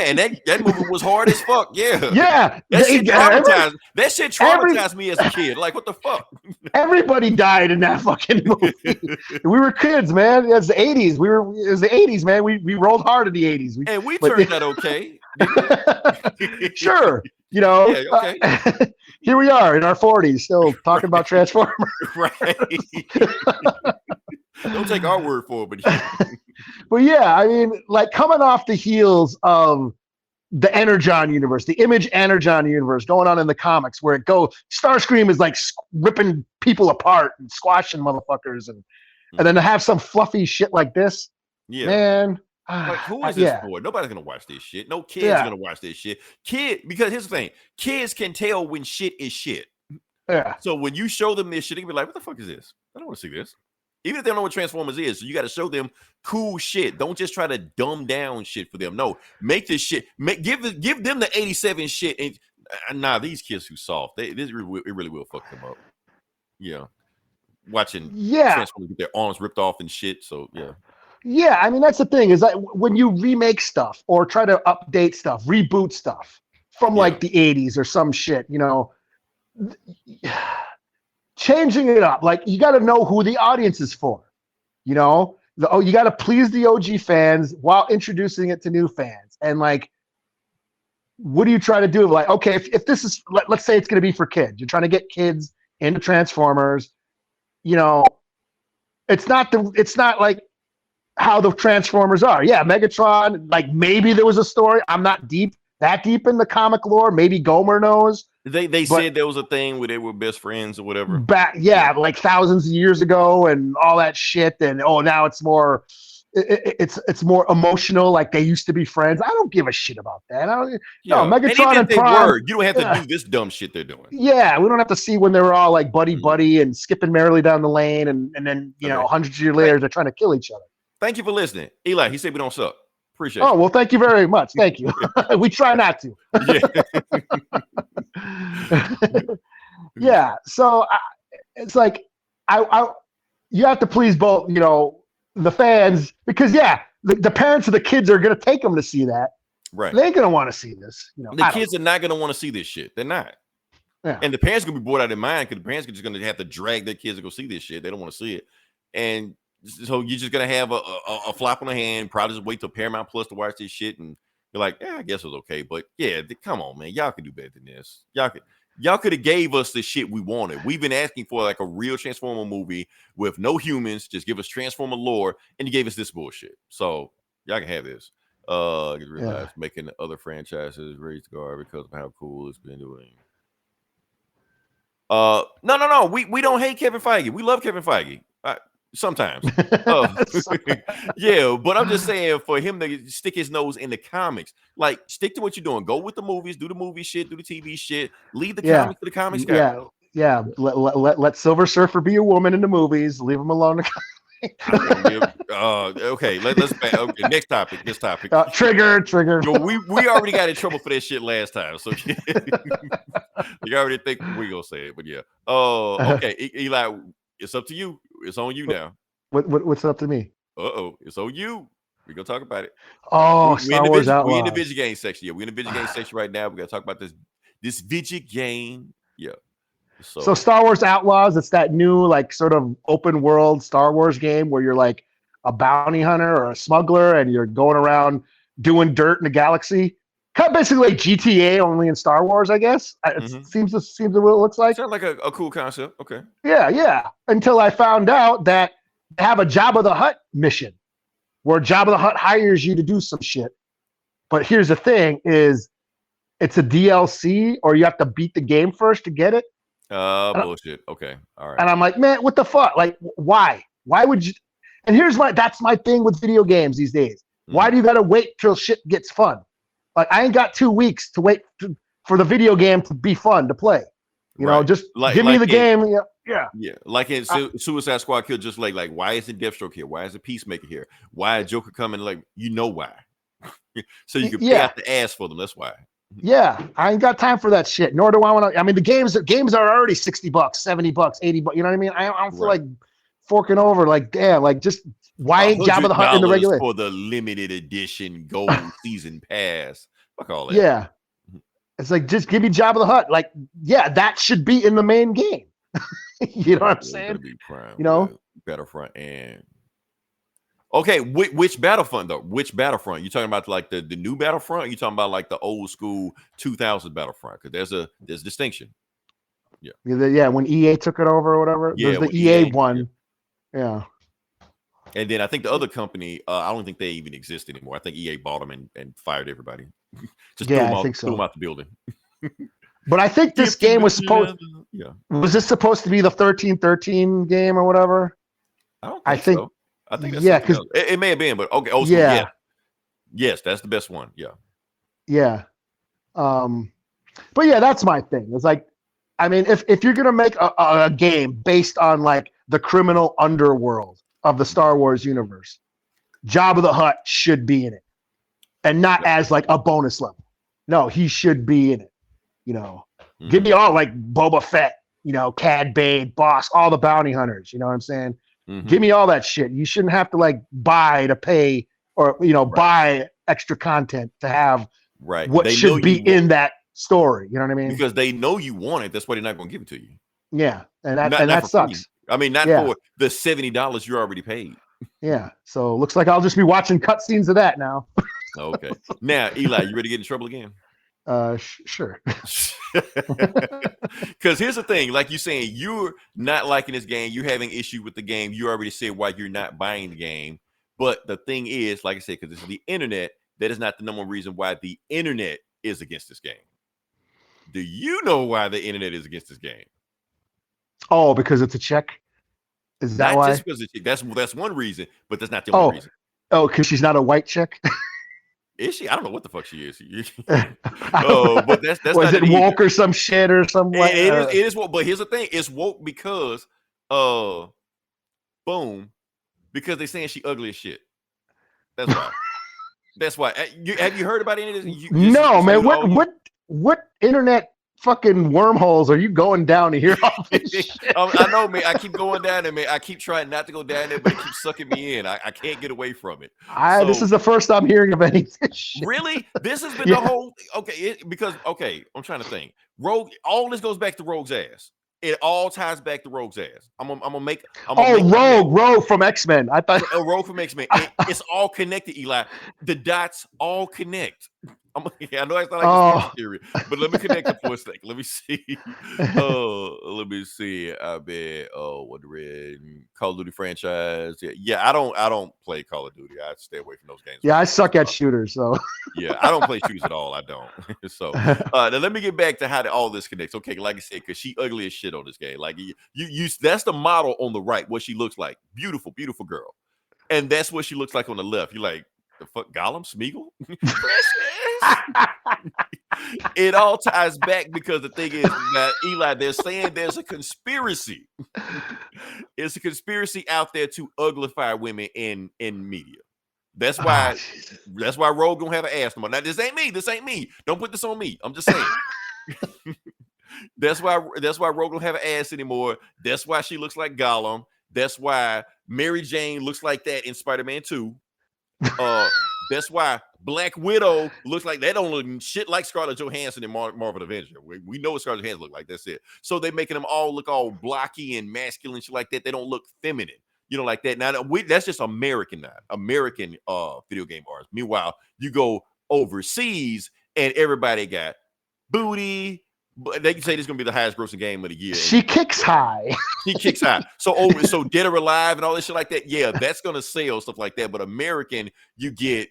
and that movie was hard as fuck. Yeah, yeah. That shit traumatized me as a kid. Like, what the fuck? Everybody died in that fucking movie. We were kids, man. It was the '80s. It was the '80s, man. We rolled hard in the '80s. And we turned out okay. Sure. Yeah, okay. Here we are in our 40s, still talking about Transformers. Right. Don't take our word for it, but yeah, I mean, like coming off the heels of the Energon universe, the Image Energon universe going on in the comics, where Starscream is like ripping people apart and squashing motherfuckers, and then to have some fluffy shit like this, man. Like, who is this for? Nobody's gonna watch this shit. No kids are gonna watch this shit. Because here's the thing: kids can tell when shit is shit. Yeah. So when you show them this shit, they can be like, "What the fuck is this? I don't want to see this." Even if they don't know what Transformers is, so you got to show them cool shit. Don't just try to dumb down shit for them. No, make this shit. Give them the '87 shit. And these kids too soft. It really will fuck them up. Yeah, watching Transformers get their arms ripped off and shit. So yeah. Yeah, I mean that's the thing is that when you remake stuff or try to update stuff, reboot stuff from like the '80s or some shit, changing it up, like you got to know who the audience is for, you got to please the OG fans while introducing it to new fans. And like, what do you try to do? Like, okay, if this is, let's say it's going to be for kids, you're trying to get kids into Transformers, it's not like how the Transformers are. Yeah, Megatron, like maybe there was a story. I'm not that deep in the comic lore. Maybe Gomer knows. They said there was a thing where they were best friends or whatever. Like thousands of years ago and all that shit. And now it's more, it's more emotional, like they used to be friends. I don't give a shit about that. No, And Megatron even and if they Prime. were, you don't have to do this dumb shit they're doing. Yeah, we don't have to see when they were all like buddy and skipping merrily down the lane, and then hundreds of years later they're trying to kill each other. Thank you for listening, Eli. He said we don't suck. Appreciate. Oh well, thank you very much. Thank you. We try not to. Yeah. So it's like you have to please both, the fans, because the parents of the kids are going to take them to see that. Right. They're going to want to see this. The kids are not going to want to see this shit. They're not. Yeah. And the parents are going to be bored out of their mind because the parents are just going to have to drag their kids to go see this shit. They don't want to see it. And so you're just going to have a flop on the hand, probably just wait till Paramount Plus to watch this shit. And you're like, I guess it was okay. But yeah, come on, man. Y'all can do better than this. Y'all could have gave us the shit we wanted. We've been asking for like a real Transformer movie with no humans. Just give us Transformer lore, and you gave us this bullshit. So y'all can have this. Realize making other franchises raise the guard because of how cool it's been doing. No. We don't hate Kevin Feige. We love Kevin Feige. Sometimes. Yeah, but I'm just saying for him to stick his nose in the comics, like stick to what you're doing. Go with the movies, do the movie shit, do the TV shit, leave the comics to the comics guy. Yeah. Let Silver Surfer be a woman in the movies. Leave him alone. Okay, let's back. Okay, next topic. This topic. Trigger. We already got in trouble for that shit last time, so you already think we gonna say it, but yeah. Oh, okay, Eli, it's up to you. It's on you now. What's up to me? It's on you. We're gonna talk about it. Oh, Star Wars Outlaws. We're in the video game section. Yeah, we're in the video game section right now. We're gonna talk about this video game. Yeah. So Star Wars Outlaws, it's that new like sort of open world Star Wars game where you're like a bounty hunter or a smuggler and you're going around doing dirt in the galaxy. Kind of basically like GTA only in Star Wars, I guess. It seems what it looks like. Sounds like a cool concept. Okay. Yeah. Until I found out that they have a Jabba the Hutt mission where Jabba the Hutt hires you to do some shit. But here's the thing is it's a DLC or you have to beat the game first to get it. Bullshit. Okay. All right. And I'm like, man, what the fuck? Like, why? Why would you? And that's my thing with video games these days. Why do you gotta wait till shit gets fun? Like, I ain't got 2 weeks to wait for the video game to be fun to play. You know, just give me the game. Yeah. Like in Suicide Squad Kill Just like why isn't Deathstroke here? Why isn't Peacemaker here? Why is Joker coming? Like, why? So you can pay out the ass for them. That's why. Yeah, I ain't got time for that shit. Nor do I want to. I mean, the games are already $60, $70, $80. You know what I mean? I don't feel like forking over. Like, damn, like just why ain't Jabba the Hutt in the regular for the limited edition gold season pass? Fuck all that. Yeah, it's like just give me Jabba the Hutt. Like, yeah, that should be in the main game. You know what I'm saying? Battlefront and. Okay, which Battlefront though? Which Battlefront? You talking about like the new Battlefront? Or you talking about like the old school 2000 Battlefront? Because there's distinction. Yeah. When EA took it over or whatever, there's the EA one. Yeah. And then I think the other company, I don't think they even exist anymore. I think EA bought them and fired everybody. Just threw them out the building. But I think this game was supposed. Yeah. Was this supposed to be the 13-13 game or whatever? I think so. I think that's because it may have been, but okay. Oh, yeah. Yes, that's the best one. Yeah. Yeah. But yeah, that's my thing. It's like, I mean, if you're gonna make a game based on like the criminal underworld of the Star Wars universe, Jabba the Hutt should be in it, and not as like a bonus level. No, he should be in it. Give me all like Boba Fett, Cad Bane, Boss, all the bounty hunters. You know what I'm saying? Give me all that shit. You shouldn't have to like buy to pay or buy extra content to have what should be in that story. You know what I mean? Because they know you want it. That's why they're not going to give it to you. Yeah, and that sucks. Free. I mean, not for the $70 you already paid. Yeah. So looks like I'll just be watching cutscenes of that now. Okay. Now, Eli, you ready to get in trouble again? Sure. Because here's the thing, like you're saying, you're not liking this game, you're having issue with the game, you already said why you're not buying the game. But the thing is, like I said, because this is the internet, that is not the number one reason why the internet is against this game. Do you know why the internet is against this game? Oh, because it's a check. Is that not why? Just because it's a check. That's one reason, but that's not the only reason. Oh, because she's not a white chick. Is she? I don't know what the fuck she is. Oh, but that's Was not it either. woke or some shit or some It is woke, but here's the thing: it's woke because, boom, because they're saying she ugly as shit. That's why. That's why. Have you heard about any of this? No, man. What internet fucking wormholes are you going down to hear all this shit? I know, man. I keep going down there, man. I keep trying not to go down there, but it keeps sucking me in. I can't get away from it. This is the first I'm hearing of any of this shit. Really? This has been the whole I'm trying to think. Rogue, all this goes back to Rogue's ass. It all ties back to Rogue's ass. Rogue from X-Men. I thought Rogue from X-Men. It's all connected, Eli. The dots all connect. I know it's not like a theory, but let me connect it for a second. Let me see. Let me see. I bet. What the red Call of Duty franchise? Yeah. I don't play Call of Duty. I stay away from those games. Yeah, I suck at shooters. So yeah, I don't play shooters at all. I don't. So now let me get back to how all this connects. Okay, like I said, because she ugly as shit on this game. Like you that's the model on the right. What she looks like. Beautiful, beautiful girl, and that's what she looks like on the left. You're like, the fuck, Gollum, Smeagol? It all ties back because the thing is that Eli, they're saying there's a conspiracy. It's a conspiracy out there to uglify women in media. That's why Rogue don't have an ass no more. Now this ain't me. Don't put this on me. I'm just saying. That's why Rogue don't have an ass anymore. That's why she looks like Gollum. That's why Mary Jane looks like that in Spider-Man 2. That's why Black Widow looks like that. Don't look shit like Scarlett Johansson in Marvel Avenger. We know what Scarlett Johansson look like. That's it. So they're making them all look all blocky and masculine, shit like that. They don't look feminine, like that. Now that's just American video game artists. Meanwhile, you go overseas and everybody got booty. But they can say this is gonna be the highest grossing game of the year. She kicks high. He kicks high. So Dead or Alive and all this shit like that. Yeah, that's gonna sell stuff like that. But American, you get,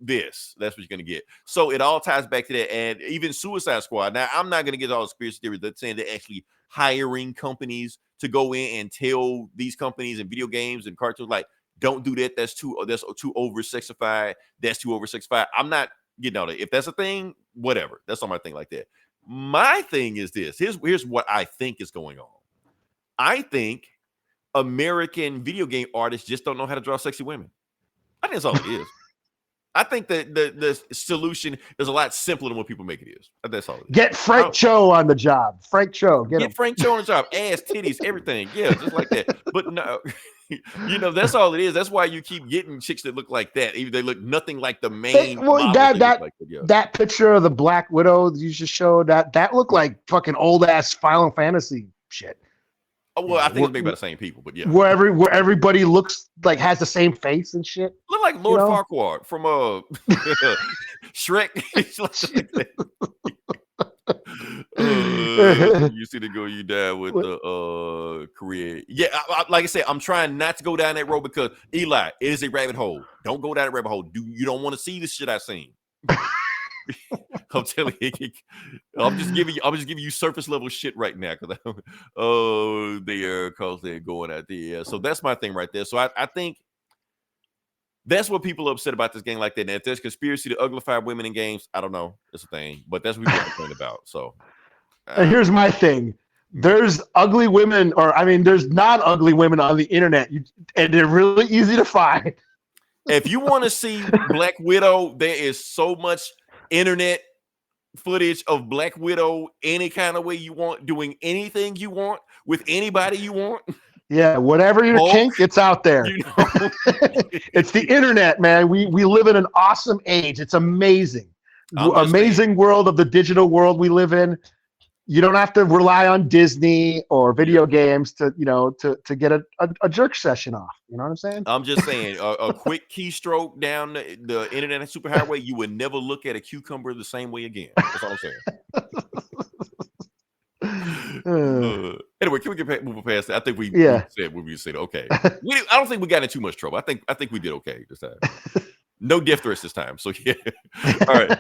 this. That's what you're gonna get. So it all ties back to that. And even Suicide Squad. Now, I'm not gonna get all the conspiracy theories that's saying they're actually hiring companies to go in and tell these companies and video games and cartoons like, don't do that. That's too over sexified. That's too over sexified. I'm not getting all that. If that's a thing, whatever. That's not my thing like that. My thing is this. Here's what I think is going on. I think American video game artists just don't know how to draw sexy women. I think that's all it is. I think that the solution is a lot simpler than what people make it is. That's all it is. Get Frank Cho on the job. Frank Cho. Get Frank Cho on the job. Ass, titties, everything. Yeah, just like that. But no, that's all it is. That's why you keep getting chicks that look like that. Even they look nothing like the main. That picture of the Black Widow you just showed, that looked like fucking old ass Final Fantasy shit. Oh, well, I think it's made by the same people, but yeah. Where everybody looks like has the same face and shit. Look like Lord Farquaad from Shrek. You see the go you die with the career. Yeah, like I said, I'm trying not to go down that road because Eli, it is a rabbit hole. Don't go down that rabbit hole. You don't want to see the shit I've seen. I'm telling you, I'm just giving you surface level shit right now because they're going out there. So that's my thing right there. So I think that's what people are upset about this game like that. And if there's conspiracy to uglify women in games, I don't know. It's a thing, but that's what people complain about. So here's my thing. There's ugly women, there's not ugly women on the internet, and they're really easy to find. If you want to see Black Widow, there is so much internet footage of Black Widow any kind of way you want, doing anything you want with anybody you want. Yeah, whatever your kink, it's out there. It's the internet, man. We live in an awesome age. It's amazing. Amazing world of the digital world we live in. You don't have to rely on Disney or video games to get a jerk session off. You know what I'm saying? I'm just saying, a quick keystroke down the internet superhighway, you would never look at a cucumber the same way again. That's all I'm saying. Anyway, can we move past that? I think we said what we said. Okay, I don't think we got in too much trouble. I think we did okay this time. No death threats this time. So yeah. All right.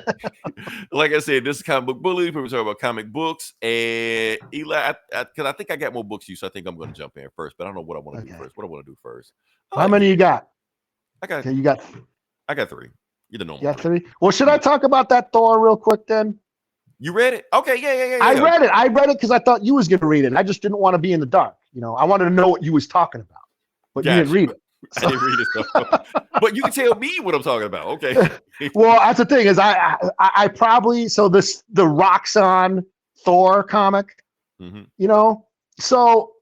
Like I said, this is Comic Book Bully. People talk about comic books. And Eli, because I think I got more books to you, so I think I'm going to jump in first. But I don't know what I want to do first. What I want to do first. How many you got? I got Okay, you got 3. You're the normal. 3. Well, should I talk about that Thor real quick then? You read it? Okay, yeah. I read it. I read it because I thought you was going to read it. I just didn't want to be in the dark. I wanted to know what you was talking about, but you didn't read it. I didn't read it, so. But you can tell me what I'm talking about. Okay. Well, that's the thing is I probably the Roxxon Thor comic. Mm-hmm. So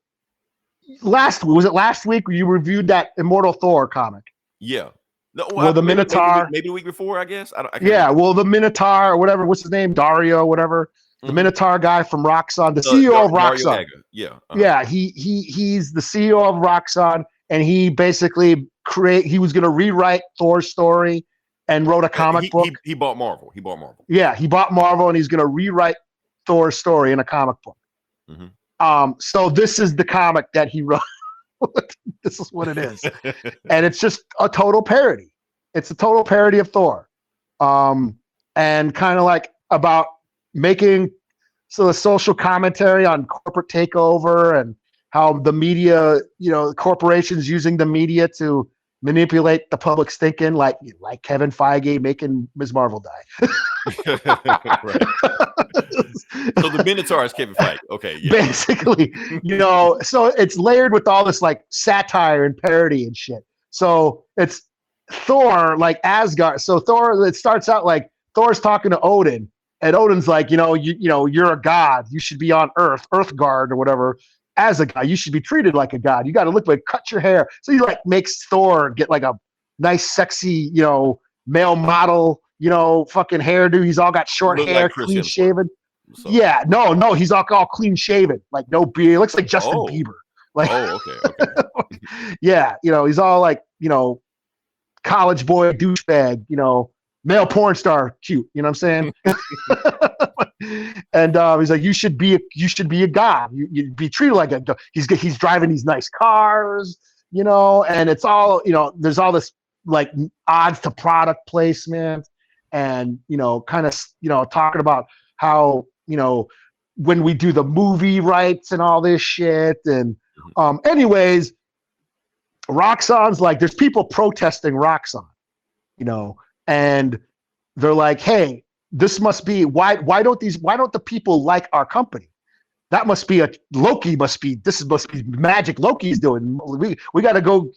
was it last week you reviewed that Immortal Thor comic? Yeah. No, well, the Minotaur. Maybe a week before, I guess. I yeah. Well, the Minotaur or whatever. What's his name? Dario, whatever. The Minotaur guy from Roxxon, the CEO of Roxxon. Yeah. Yeah. He's the CEO of Roxxon, and he basically he was going to rewrite Thor's story and wrote a comic book. He bought Marvel. Yeah. He bought Marvel, and he's going to rewrite Thor's story in a comic book. Mm-hmm. So this is the comic that he wrote. This is what it is. And it's just a total parody. It's a total parody of Thor. And kind of like about making a social commentary on corporate takeover and how the media, corporations using the media to manipulate the public's thinking, like Kevin Feige making Ms. Marvel die. Right. So the Minotaur is Kevin Feige. Okay, yeah. Basically, so it's layered with all this like satire and parody and shit. So it's Thor, like Asgard. So Thor, it starts out like Thor's talking to Odin, and Odin's like, you're a god. You should be on Earth, Earthguard or whatever. As a guy, you should be treated like a god. You got to look like, cut your hair. So he like makes Thor get like a nice, sexy, male model, fucking hairdo. He's all got short hair, like clean shaven. So. Yeah, no, he's all clean shaven, like no beard. He looks like Justin Bieber. Like, okay. Yeah, he's all like, college boy douchebag, male porn star cute. You know what I'm saying? And he's like, you should be a god. You'd be treated like a. He's driving these nice cars, and it's all, there's all this like odds to product placement, and kind of talking about how when we do the movie rights and all this shit, and anyways, Roxxon's like, there's people protesting Roxxon, and they're like, hey, this must be why don't the people like our company? That must be this must be magic Loki's doing. We got to go,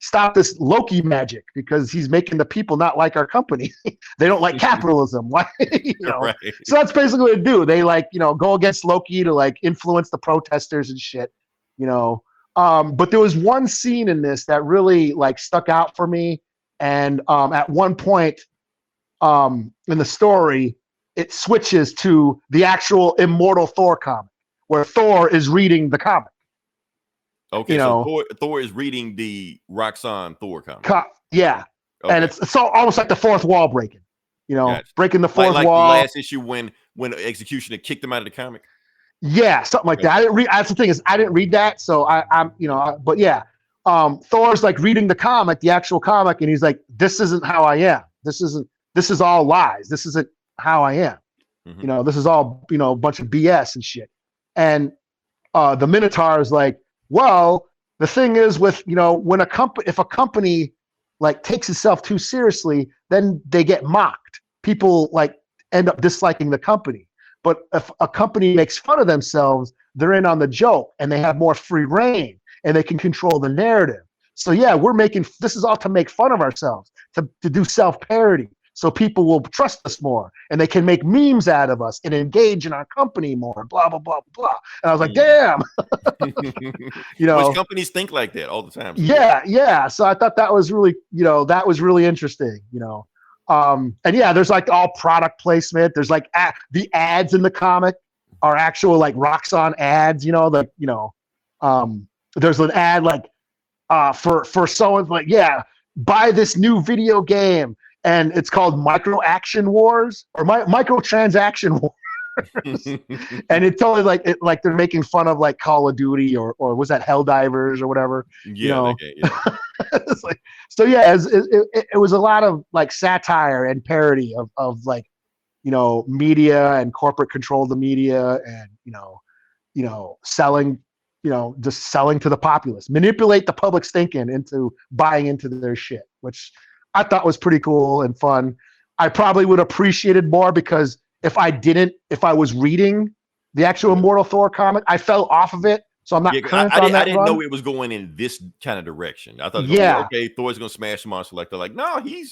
stop this Loki magic because he's making the people not like our company. They don't like capitalism. Why? Right. So that's basically what they do. They like, go against Loki to like influence the protesters and shit, But there was one scene in this that really like stuck out for me. And at one point in the story, it switches to the actual Immortal Thor comic, where Thor is reading the comic. Okay, so Thor is reading the Roxxon Thor comic. Yeah, okay. And it's almost like the fourth wall breaking. Gotcha. Breaking the fourth wall. Like the last issue when Executioner kicked him out of the comic. Yeah, something like that. I didn't read. That's the thing is, I didn't read that, so I'm but yeah, Thor's like reading the comic, the actual comic, and he's like, "This isn't how I am. This is all lies. This isn't how I am. Mm-hmm. This is all a bunch of BS and shit." And the Minotaur is like, well, the thing is with, when if a company like takes itself too seriously, then they get mocked. People like end up disliking the company. But if a company makes fun of themselves, they're in on the joke and they have more free reign and they can control the narrative. So yeah, this is all to make fun of ourselves, to do self-parody. So people will trust us more and they can make memes out of us and engage in our company more, blah, blah, blah, blah. And I was like, damn. Which companies think like that all the time. Yeah. So I thought that was really, that was really interesting, and yeah, there's like all product placement. There's like the ads in the comic are actual like Roxxon ads, there's an ad like for someone's like, yeah, buy this new video game. And it's called Micro Action Wars or Micro Transaction Wars. And it's totally like they're making fun of like Call of Duty or was that Helldivers or whatever. Yeah. It's like, so yeah, it was a lot of like satire and parody of like, media and corporate control of the media and, selling just selling to the populace, manipulate the public's thinking into buying into their shit, which I thought was pretty cool and fun. I probably would appreciate it more because if I was reading the actual Immortal Thor comic, I fell off of it. So I'm not current on that. I didn't know it was going in this kind of direction. I thought, okay, Thor's going to smash the monster like they're like, no, he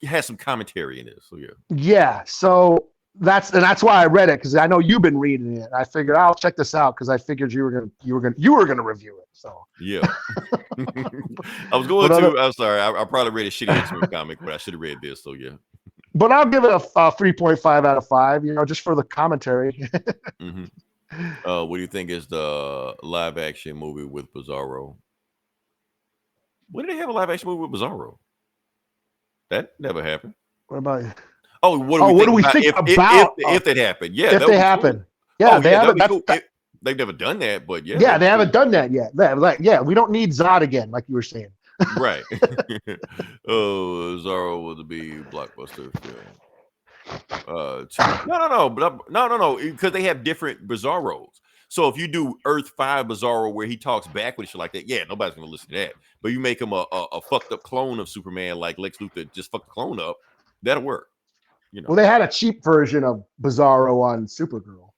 has some commentary in this. So yeah. So that's why I read it, because I know you've been reading it. I figured I'll check this out because I figured you were gonna review it. So yeah, I was going to. I'm sorry, I probably read a shitty X-Men comic, but I should have read this. So yeah. But I'll give it a 3.5 out of 5. Just for the commentary. Mm-hmm. What do you think is the live action movie with Bizarro? When did they have a live action movie with Bizarro? That never happened. What about? Oh, what do we think about if that happened? Yeah, if they happen. Cool. Yeah, they haven't. Cool. They've never done that, but yeah. Yeah, they haven't done that yet. We don't need Zod again, like you were saying. Right. Zorro would be blockbuster film. No, because they have different Bizarros. So if you do Earth 5 Bizarro where he talks backwards shit like that, yeah, nobody's gonna listen to that. But you make him a fucked up clone of Superman like Lex Luthor just fucked the clone up, that'll work. Well, they had a cheap version of Bizarro on Supergirl,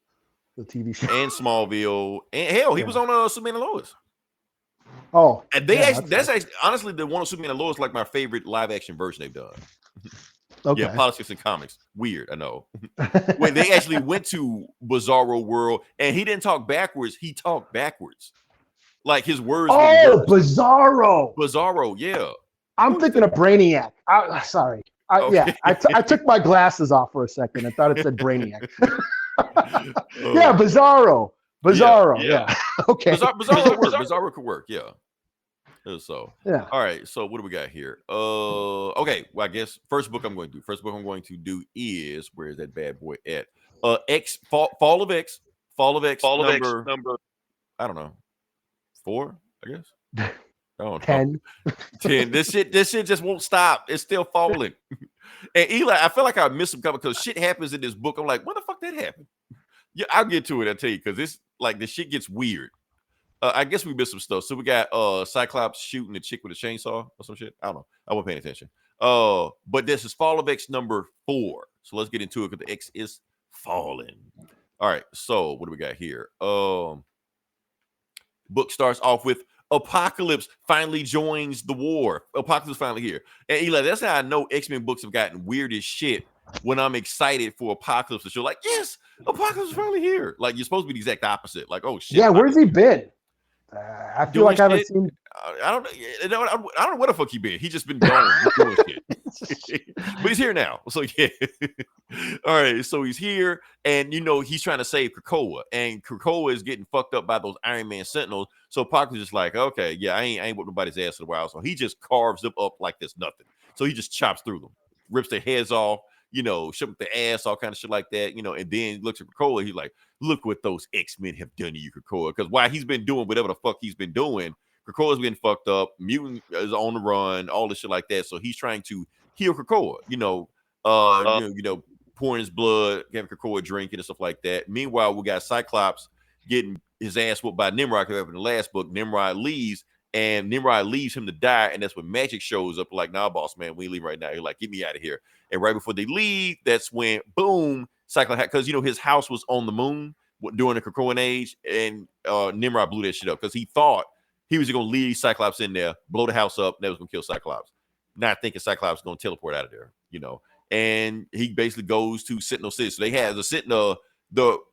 the TV show, and Smallville, and hell, he was on Superman and Lois. Oh, and that's actually honestly the one of Superman and Lois like my favorite live action version they've done. Okay. Yeah, politics and comics. Weird, I know. When they actually went to Bizarro World and he didn't talk backwards, he talked backwards. Like his words. Oh, Bizarro. Bizarro, yeah. I'm thinking of Brainiac. Sorry. Okay. Yeah, I took my glasses off for a second. I thought it said Brainiac. Yeah, Bizarro. Yeah. Okay. Bizarro could work. Yeah. So yeah. All right. So what do we got here? Okay. Well, I guess first book I'm going to do is, where is that bad boy at? Fall of X number. I don't know. 4, I guess. I don't know. 10. This shit just won't stop. It's still falling. And Eli, I feel like I missed some cover because shit happens in this book. I'm like, when the fuck that happened? Yeah, I'll get to it. I'll tell you, because this the shit gets weird. I guess we missed some stuff. So we got Cyclops shooting a chick with a chainsaw or some shit. I don't know. I wasn't paying attention. But this is Fall of X number 4. So let's get into it because the X is falling. All right. So what do we got here? Book starts off with Apocalypse finally joins the war. Apocalypse finally here. And Eli, that's how I know X-Men books have gotten weird as shit when I'm excited for Apocalypse to show. Like, yes, Apocalypse is finally here. Like, you're supposed to be the exact opposite. Like, oh shit. Yeah, where's he been? I feel like I haven't seen. I don't know where the fuck he been. He just been gone doing shit. But he's here now. So yeah. All right. So he's here, and he's trying to save Krakoa, and Krakoa is getting fucked up by those Iron Man Sentinels. So Apocalypse is just like, okay, yeah, I ain't whooping nobody's ass in a while. So he just carves them up like there's nothing. So he just chops through them, rips their heads off. Shut up the ass, all kind of shit like that, and then looks at Krakoa. He's like, look what those X-Men have done to you, Krakoa. Because while he's been doing whatever the fuck he's been doing, Krakoa's been fucked up. Mutant is on the run, all this shit like that. So he's trying to heal Krakoa, pouring his blood, having Krakoa drinking and stuff like that. Meanwhile, we got Cyclops getting his ass whooped by Nimrod. Because in the last book, Nimrod leaves. And Nimrod leaves him to die, and that's when Magic shows up. Like, nah, boss man, we leave right now. He's like, get me out of here. And right before they leave, that's when boom, Cyclops, because his house was on the moon during the Krakoan age, and Nimrod blew that shit up because he thought he was going to leave Cyclops in there, blow the house up, and that was going to kill Cyclops. Not thinking Cyclops was going to teleport out of there, And he basically goes to Sentinel City. So they have the Sentinel,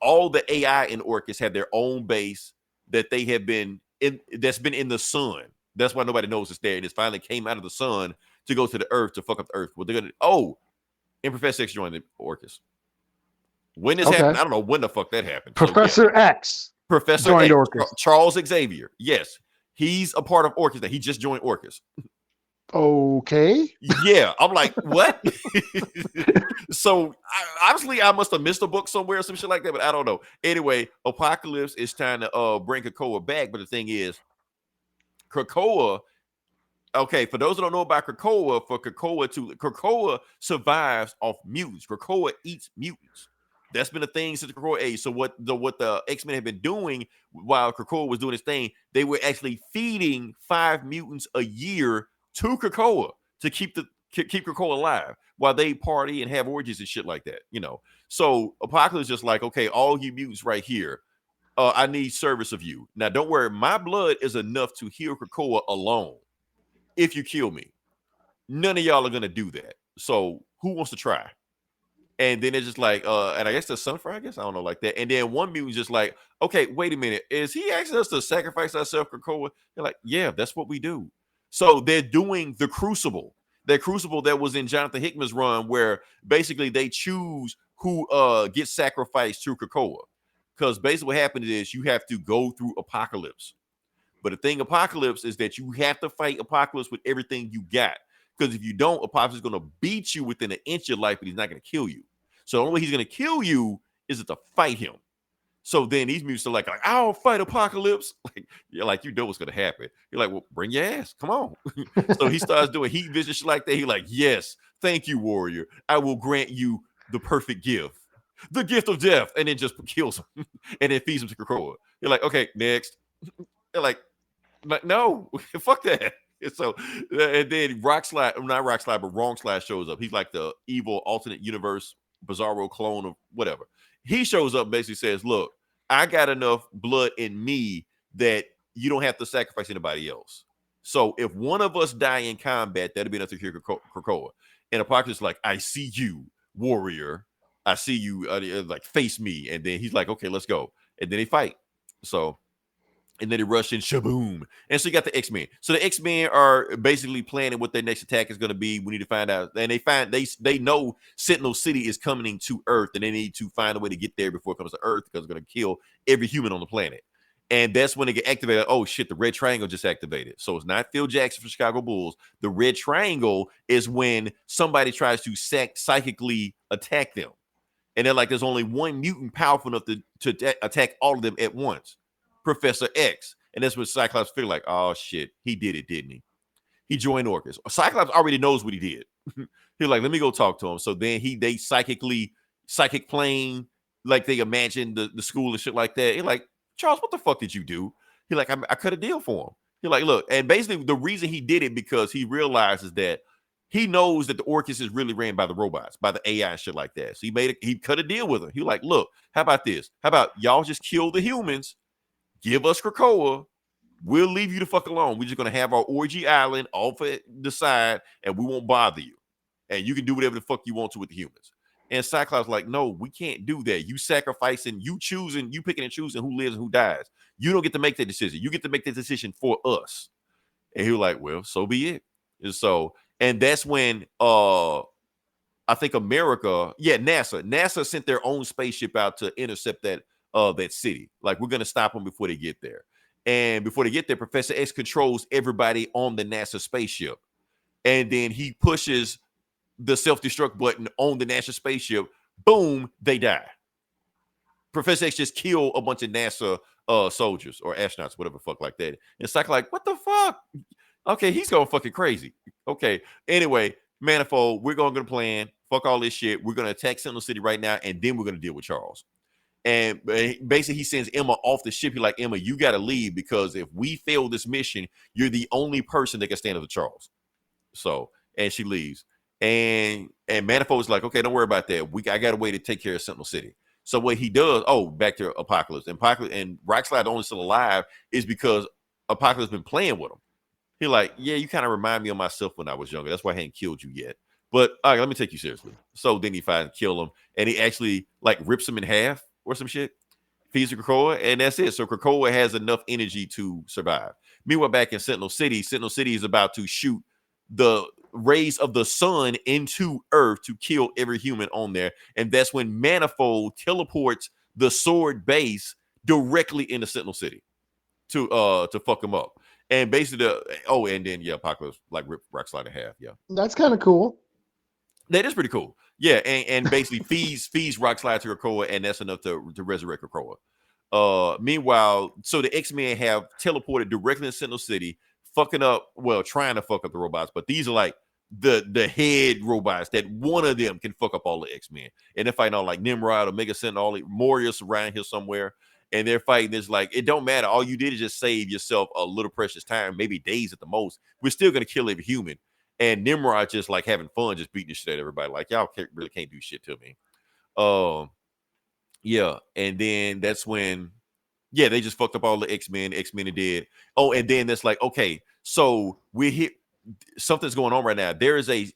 all the AI in Orchis have their own base that they have been that's been in the sun. That's why nobody knows it's there. And it finally came out of the sun to go to the Earth to fuck up the Earth. What they're gonna and Professor X joined the Orchis. When this happened, I don't know when the fuck that happened. Professor X joined Orchis. Charles Xavier. Yes. He's a part of Orchis. He just joined Orchis. Okay. Yeah. I'm like, what? So obviously I must have missed a book somewhere or some shit like that, but I don't know. Anyway, Apocalypse is trying to bring Krakoa back, but the thing is, Krakoa, okay, for those who don't know about Krakoa, Krakoa survives off mutants. Krakoa eats mutants. That's been a thing since the Krakoa age. So what the X-Men have been doing while Krakoa was doing his thing, they were actually feeding 5 mutants a year to Krakoa to keep Krakoa alive while they party and have orgies and shit like that, you know. So Apocalypse just like, okay, all you mutants right here, I need service of you. Now, don't worry, my blood is enough to heal Krakoa alone. If you kill me, none of y'all are gonna do that. So who wants to try? And then it's just like, and I guess the Sunfire, I guess I don't know, like that. And then one mutant's just like, okay, wait a minute, is he asking us to sacrifice ourselves, Krakoa? They're like, yeah, that's what we do. So they're doing the Crucible, that Crucible that was in Jonathan Hickman's run, where basically they choose who gets sacrificed to Krakoa. Because basically what happens is you have to go through Apocalypse. But the thing Apocalypse is that you have to fight Apocalypse with everything you got. Because if you don't, Apocalypse is going to beat you within an inch of your life, but he's not going to kill you. So the only way he's going to kill you is to fight him. So then these mutants are like, I'll fight Apocalypse. Like, you're like, you know what's going to happen. You're like, well, bring your ass. Come on. So he starts doing heat vision shit like that. He's like, yes, thank you, warrior. I will grant you the perfect gift. The gift of death. And then just kills him. And then feeds him to Krakoa. You're like, okay, next. They're like, no, fuck that. And so, and then not Rockslide, but Wrong Slide shows up. He's like the evil alternate universe Bizarro clone of whatever. He shows up and basically says, look, I got enough blood in me that you don't have to sacrifice anybody else. So if one of us die in combat, that'll be enough to cure Krakoa. And Apocalypse is like, I see you, warrior. I see you, like, face me. And then he's like, okay, let's go. And then they fight. So, and then they rush in, shaboom. And so you got the X-Men. So the X-Men are basically planning what their next attack is going to be. We need to find out. And they know Sentinel City is coming to Earth, and they need to find a way to get there before it comes to Earth, because it's going to kill every human on the planet. And that's when they get activated. Oh shit, the red triangle just activated. So it's not Phil Jackson for Chicago Bulls. The red triangle is when somebody tries to psychically attack them. And they're like, there's only one mutant powerful enough to attack all of them at once. Professor X. And that's when Cyclops feel like, oh shit, he did it, didn't he? He joined Orcus. Cyclops already knows what he did. He's like, let me go talk to him. So then they psychic plane, like they imagine the school and shit like that. He's like, Charles, what the fuck did you do? He's like, I cut a deal for him. He's like, look, and basically the reason he did it because he realizes that he knows that the Orcus is really ran by the robots, by the AI and shit like that. So he cut a deal with him. He like, look, how about this? How about y'all just kill the humans? Give us Krakoa. We'll leave you the fuck alone. We're just going to have our orgy island off at the side, and we won't bother you. And you can do whatever the fuck you want to with the humans. And Cyclops like, no, we can't do that. You sacrificing, you picking and choosing who lives and who dies. You don't get to make that decision. You get to make that decision for us. And he was like, well, so be it. And that's when I think NASA sent their own spaceship out to intercept that city. Like, we're gonna stop them before they get there. And before they get there, Professor X controls everybody on the NASA spaceship. And then he pushes the self-destruct button on the NASA spaceship. Boom, they die. Professor X just killed a bunch of NASA soldiers or astronauts, whatever the fuck like that. And it's like, what the fuck? Okay, he's going fucking crazy. Okay, anyway, Manifold, we're going to plan. Fuck all this shit. We're going to attack Sentinel City right now, and then we're going to deal with Charles. And basically, he sends Emma off the ship. He's like, Emma, you got to leave, because if we fail this mission, you're the only person that can stand up to Charles. So, and she leaves. And Manifold's like, okay, don't worry about that. I got a way to take care of Sentinel City. So what he does, back to Apocalypse. And Rockslide only still alive is because Apocalypse been playing with him. He's like, yeah, you kind of remind me of myself when I was younger. That's why I hadn't killed you yet. But all right, let me take you seriously. So then he finds kill him, and he actually like rips him in half or some shit, feeds to Krakoa, and that's it. So Krakoa has enough energy to survive. Meanwhile, back in Sentinel City is about to shoot the rays of the sun into Earth to kill every human on there. And that's when Manifold teleports the sword base directly into Sentinel City to fuck him up. And basically, Apocalypse like ripped Rockslide in half. Yeah, that's kind of cool. That is pretty cool. Yeah, and basically feeds Rockslide to Krakoa, and that's enough to resurrect Krakoa. Meanwhile, so the X-Men have teleported directly to Sentinel City, trying to fuck up the robots. But these are like the head robots that one of them can fuck up all the X-Men. And they're fighting all like Nimrod, Omega Sentinel, all the Morius around here somewhere. And they're fighting this like, it don't matter. All you did is just save yourself a little precious time, maybe days at the most. We're still going to kill every human. And Nimrod just like having fun, just beating the shit out of everybody. Like, y'all really can't do shit to me. Yeah. And then that's when, yeah, they just fucked up all the X-Men. X-Men are dead. Oh, and then that's like, okay, so we're here. Something's going on right now. There's a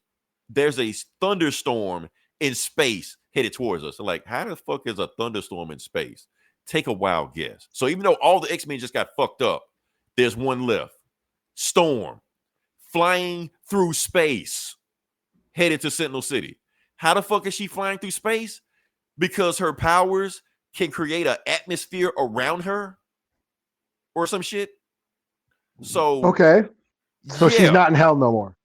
thunderstorm in space headed towards us. So like, how the fuck is a thunderstorm in space? Take a wild guess. So even though all the X-Men just got fucked up, there's one left. Storm flying through space headed to Sentinel City. How the fuck is she flying through space? Because her powers can create an atmosphere around her or some shit. So okay. So yeah. she's not in hell no more.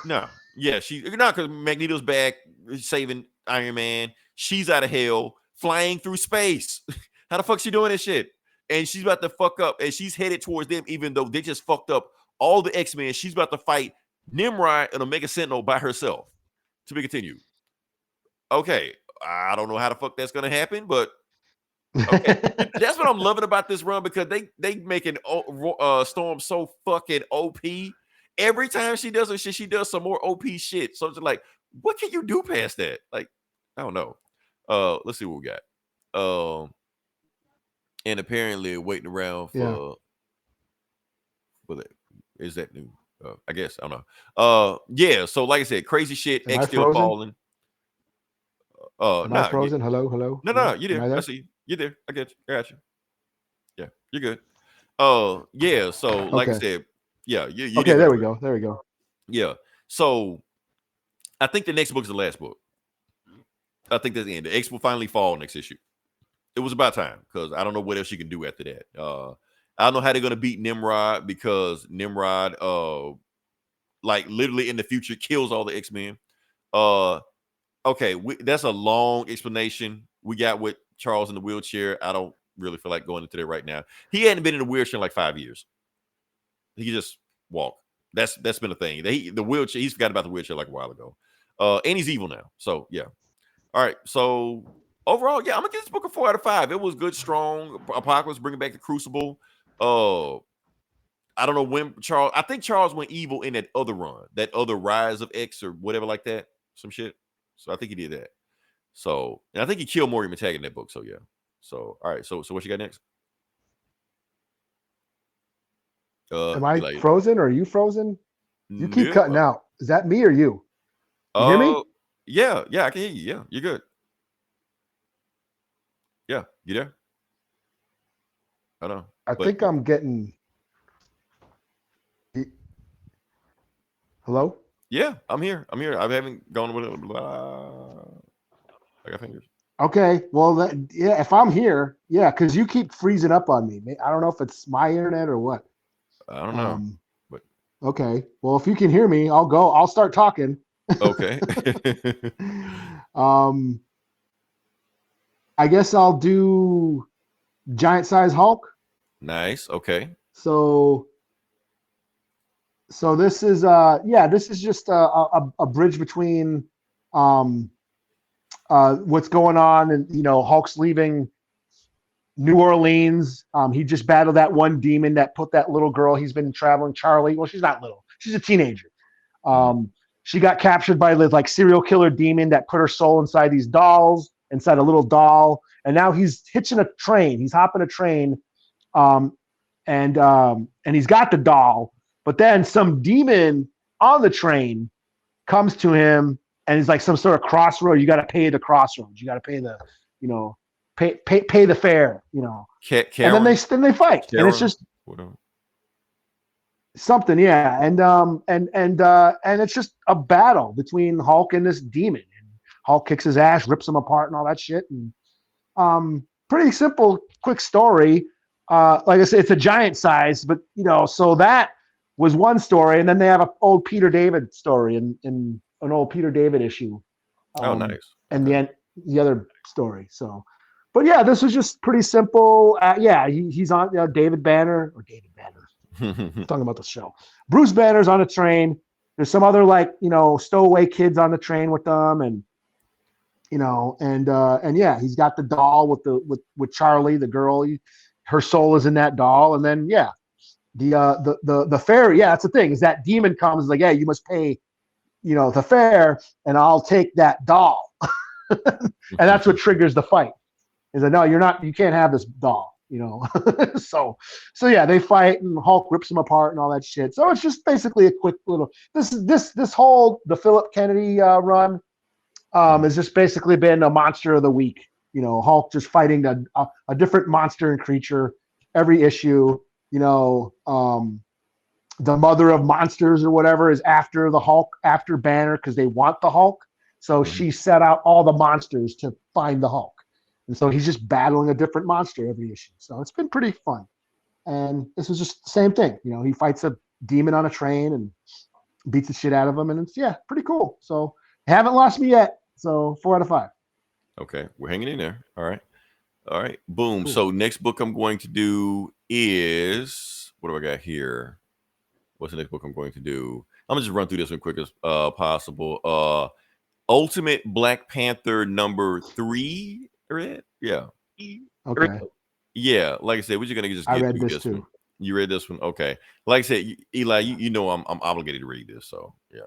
No. Yeah, she's not, because Magneto's back saving Iron Man. She's out of hell, flying through space. How the fuck she doing this shit? And she's about to fuck up, and she's headed towards them, even though they just fucked up all the X-Men. She's about to fight Nimrod and Omega Sentinel by herself. To be continued. Okay, I don't know how the fuck that's gonna happen, but okay. That's what I'm loving about this run, because they making Storm so fucking OP. Every time she does her shit, she does some more OP shit. So it's like, what can you do past that? Like, I don't know. Let's see what we got. And apparently waiting around for what is that new? I guess I don't know. Yeah. So like I said, crazy shit. Am X I still frozen? falling. Am I frozen? Hello. No, you're there. I see you. You're there. I get you. I got you. Yeah, you're good. Yeah. So like I said, yeah. You Okay. There we go. Yeah. So I think the next book is the last book. I think that's the end. The X will finally fall next issue. It was about time, because I don't know what else you can do after that. I don't know how they're gonna beat Nimrod, because Nimrod, like literally in the future kills all the X-Men. Okay, that's a long explanation. We got with Charles in the wheelchair. I don't really feel like going into that right now. He hadn't been in a wheelchair in like 5 years. He could just walk. That's been a thing. The wheelchair. He's forgot about the wheelchair like a while ago. And he's evil now. So yeah. All right. So overall, yeah, I'm gonna give this book a 4 out of 5. It was good, strong. Apocalypse bringing back the Crucible. I don't know when Charles. I think Charles went evil in that other run, that other Rise of X or whatever like that, some shit. So I think he did that. So, and I think he killed Maury McTaggart in that book. So yeah. So all right. So what you got next? Am I frozen or are you frozen? You keep cutting out. Is that me or you? You hear me? Yeah, I can hear you. Yeah, you're good. Yeah, you there? I know. I think I'm getting. Hello? Yeah, I'm here. I haven't gone with it. I got fingers. Okay. Well, if I'm here, because you keep freezing up on me. I don't know if it's my internet or what. I don't know. But okay. Well, if you can hear me, I'll go. I'll start talking. Okay. I guess I'll do Giant Size Hulk. Nice. Okay. So this is this is just a bridge between what's going on, and Hulk's leaving New Orleans. He just battled that one demon that put that little girl he's been traveling, Charlie. Well, she's not little. She's a teenager. She got captured by the serial killer demon that put her soul inside these dolls, inside a little doll. And now he's hitching a train. He's hopping a train, and he's got the doll. But then some demon on the train comes to him, and he's like some sort of crossroad. You got to pay the crossroads. You got to pay the, pay the fare. And then they fight, and it's just something, yeah. And it's just a battle between Hulk and this demon. And Hulk kicks his ass, rips him apart, and all that shit. And pretty simple, quick story. Like I said, it's a giant size, but so that was one story, and then they have an old Peter David story in an old Peter David issue. Nice. And the other story. So, but yeah, this was just pretty simple. He's on David Banner. I'm talking about the show. Bruce Banner's on a train. there's some other like stowaway kids on the train with them, and yeah, he's got the doll with Charlie, the girl. Her soul is in that doll, and then yeah, the fairy. Yeah, that's the thing is that demon comes like, yeah, you must pay, the fare, and I'll take that doll, and that's what triggers the fight. Is that no, you can't have this doll. So yeah, they fight and Hulk rips them apart and all that shit. So it's just basically a quick little. This whole the Philip Kennedy run has just basically been a monster of the week. Hulk just fighting a different monster and creature every issue. The mother of monsters or whatever is after the Hulk, after Banner, because they want the Hulk. So she set out all the monsters to find the Hulk. And so he's just battling a different monster every issue. So it's been pretty fun. And this was just the same thing. He fights a demon on a train and beats the shit out of him. And it's, pretty cool. So haven't lost me yet. So 4 out of 5. Okay. We're hanging in there. All right. Boom. Cool. So next book I'm going to do is, what do I got here? What's the next book I'm going to do? I'm going to just run through this one quick as possible. Ultimate Black Panther number 3. Yeah. Okay. Yeah, like I said, we're just gonna just get I read through this too. one. You read this one? Okay. Like I said, Eli, I'm obligated to read this, so yeah.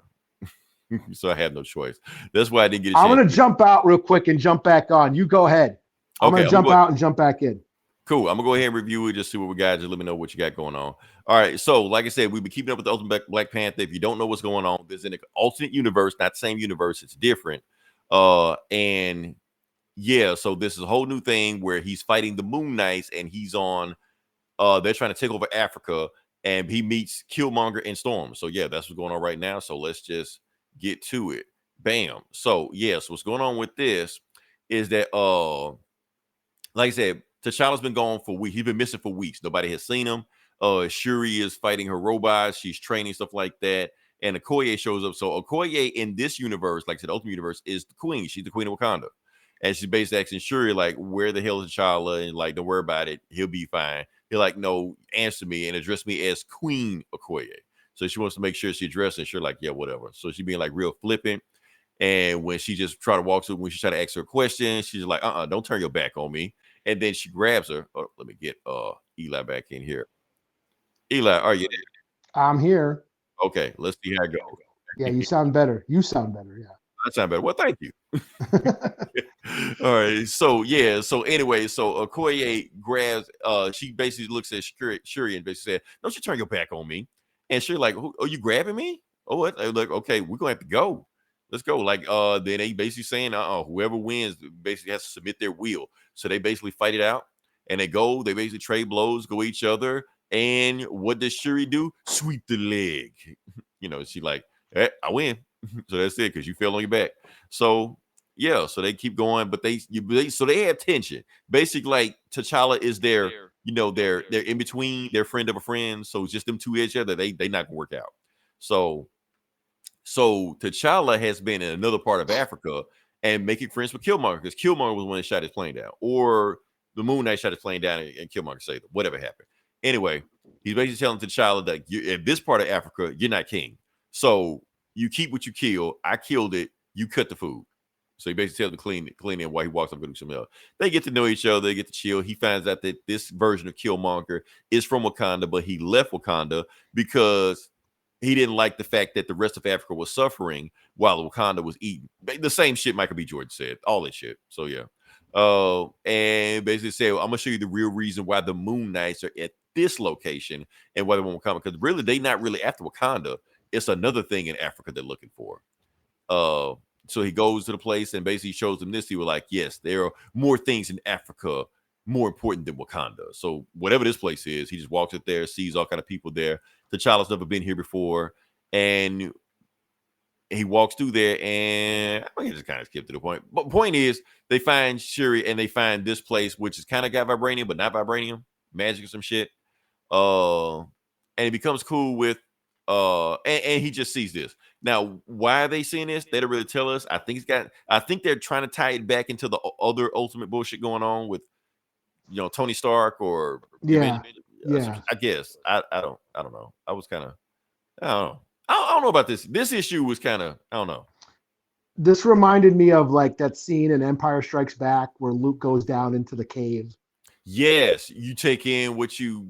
So I have no choice. That's why I didn't get a chance. I'm gonna jump out real quick and jump back on. You go ahead. I'm gonna jump out and jump back in. Cool. I'm gonna go ahead and review it, just see what we got. Just let me know what you got going on. All right. So, like I said, we've been keeping up with the Ultimate Black Panther. If you don't know what's going on, there's an alternate universe, not the same universe. It's different. And yeah, so this is a whole new thing where he's fighting the Moon Knights, and he's on. They're trying to take over Africa, and he meets Killmonger and Storm. So yeah, that's what's going on right now. So let's just get to it. Bam. So yes, what's going on with this is that like I said, T'Challa's been gone for weeks. He's been missing for weeks. Nobody has seen him. Shuri is fighting her robots. She's training, stuff like that. And Okoye shows up. So Okoye in this universe, like I said, the Ultimate Universe, is the queen. She's the queen of Wakanda. And she's basically asking Shuri, like, where the hell is T'Challa? And like, don't worry about it. He'll be fine. He'll like, no, answer me and address me as Queen Okoye. So she wants to make sure she addresses and Shuri like, yeah, whatever. So she being like real flippant. And when she just try to walk through, when she try to ask her a question, she's like, don't turn your back on me. And then she grabs her. Oh, let me get Eli back in here. Eli, are you there? I'm here. Okay, let's see how it goes. Yeah, you sound better. Yeah. I sound better. Well, thank you. All right. So yeah. So anyway, so Okoye grabs. She basically looks at Shuri and basically said, "Don't you turn your back on me?" And Shuri like, "Are you grabbing me?" Oh, what? Like, okay, we're gonna have to go. Let's go. Like, then they basically saying, whoever wins basically has to submit their will. So they basically fight it out, and they go. They basically trade blows, go each other. And what does Shuri do? Sweep the leg. She like, I win. So that's it, because you fell on your back. So yeah, so they keep going, but they have tension. Basically, like T'Challa is their they're in between, their friend of a friend. So it's just them two each other. They not gonna work out. So T'Challa has been in another part of Africa and making friends with Killmonger, because Killmonger was the one that shot his plane down, or the Moon Knight shot his plane down and Killmonger saved him. Whatever happened. Anyway, he's basically telling T'Challa that in this part of Africa, you're not king. So you keep what you kill. I killed it. You cut the food. So he basically tells him to clean it while he walks up and do something else. They get to know each other. They get to chill. He finds out that this version of Killmonger is from Wakanda, but he left Wakanda because he didn't like the fact that the rest of Africa was suffering while Wakanda was eating. The same shit Michael B. Jordan said. All that shit. So yeah. And basically said, I'm gonna show you the real reason why the Moon Knights are at this location and why they want Wakanda. Because really, they not really after Wakanda. It's another thing in Africa they're looking for. So he goes to the place and basically shows them this. He was like, yes, there are more things in Africa more important than Wakanda. So whatever this place is, he just walks up there, sees all kind of people there. T'Challa's never been here before, and he walks through there, and I just kind of skip to the point. But point is, they find Shuri and they find this place, which is kind of got vibranium, but not vibranium, magic or some shit. And he becomes cool with, and he just sees this. Now, why are they seeing this? They don't really tell us. I think they're trying to tie it back into the other Ultimate bullshit going on with, Tony Stark or yeah. I guess I don't know. I was kind of, I don't know. I don't know about this. This issue was kind of, I don't know. This reminded me of like that scene in Empire Strikes Back where Luke goes down into the cave. Yes, you take in what you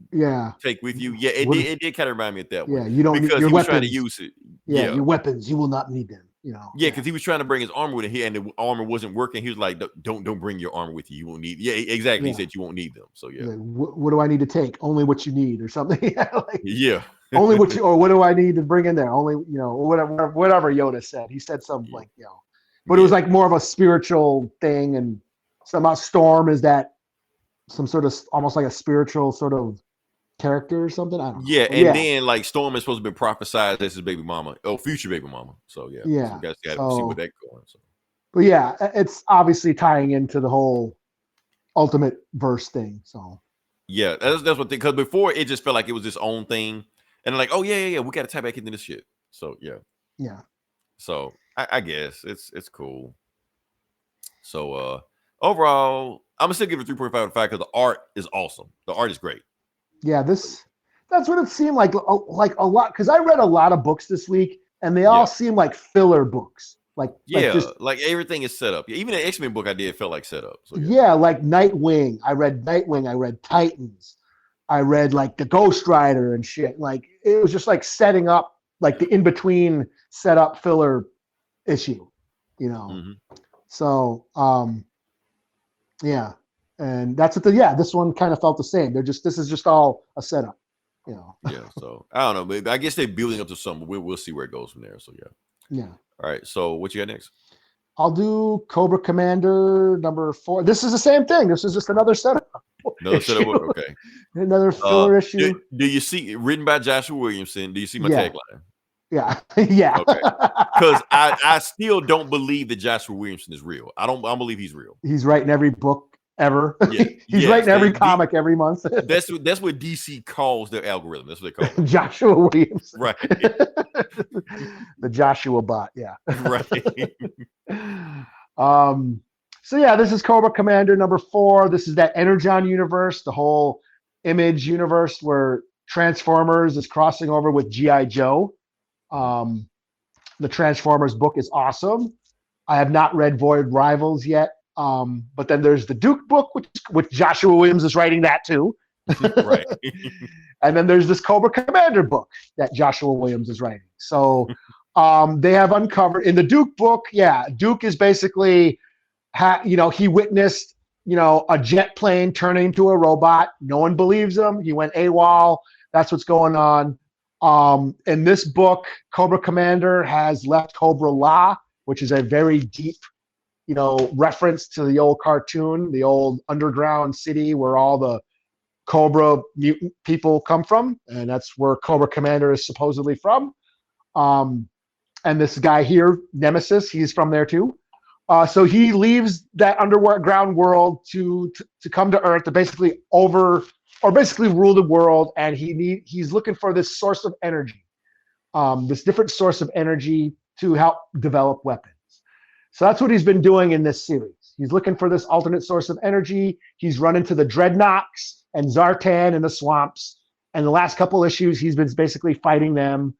take with you. Yeah, it did kind of remind me of that one. Yeah, you don't because need your he was weapons. trying to use it. Yeah, your weapons, you will not need them. You know. Yeah, because he was trying to bring his armor with him, and the armor wasn't working. He was like, "Don't bring your armor with you. You won't need." Yeah, exactly. Yeah. He said you won't need them. So yeah. Like, what do I need to take? Only what you need, or something. Like, yeah. Only what you, or what do I need to bring in there? Only, you know, whatever Yoda said. He said something like, you know, but it was like more of a spiritual thing, and somehow Storm is that some sort of almost like a spiritual sort of character or something. I don't know. Yeah, and then like Storm is supposed to be prophesied as his baby mama, future baby mama. So yeah, yeah. So you guys got to see what that going. So. But yeah, it's obviously tying into the whole Ultimate Verse thing. So yeah, that's what because before it just felt like it was its own thing, and like, oh yeah, we got to tie back into this shit. So yeah. So I guess it's cool. So overall, I'm gonna still give it 3.5 out of 5 because the art is awesome. The art is great. Yeah, that's what it seemed like a lot, because I read a lot of books this week, and they all seem like filler books. Like everything is set up. Yeah, even the X-Men book I did felt like set up. So like Nightwing. I read Titans. I read like the Ghost Rider and shit. Like it was just like setting up like the in-between setup filler issue, you know. Mm-hmm. So yeah. And that's what this one kind of felt the same. This is just all a setup, you know. Yeah, so I don't know, but I guess they're building up to something. We'll see where it goes from there. So yeah. All right. So what you got next? I'll do Cobra Commander number 4. This is the same thing. This is just another setup. Setup. Okay. Another filler issue. Do you see written by Joshua Williamson? Do you see my tagline? Yeah. Yeah. Okay. Because I still don't believe that Joshua Williamson is real. I don't believe he's real. He's writing every book ever. Yeah. He's writing every comic every month. That's what DC calls their algorithm. That's what they call it. Joshua Williamson. Right. The Joshua bot. Yeah. Right. So yeah, this is Cobra Commander number 4. This is that Energon universe, the whole Image universe where Transformers is crossing over with G.I. Joe. The Transformers book is awesome. I have not read Void Rivals yet. But then there's the Duke book, which Joshua Williams is writing that too. Right. And then there's this Cobra Commander book that Joshua Williams is writing. So they have uncovered in the Duke book. Yeah, Duke is basically, he witnessed, a jet plane turning into a robot. No one believes him. He went AWOL. That's what's going on. In this book, Cobra Commander has left Cobra La, which is a very deep, reference to the old cartoon, the old underground city where all the Cobra mutant people come from. And that's where Cobra Commander is supposedly from. And this guy here, Nemesis, he's from there too. So he leaves that underground world to come to Earth to basically rule the world. And he's looking for this source of energy, this different source of energy to help develop weapons. So that's what he's been doing in this series. He's looking for this alternate source of energy. He's run into the Dreadnoks and Zartan in the swamps. And the last couple issues, he's been basically fighting them.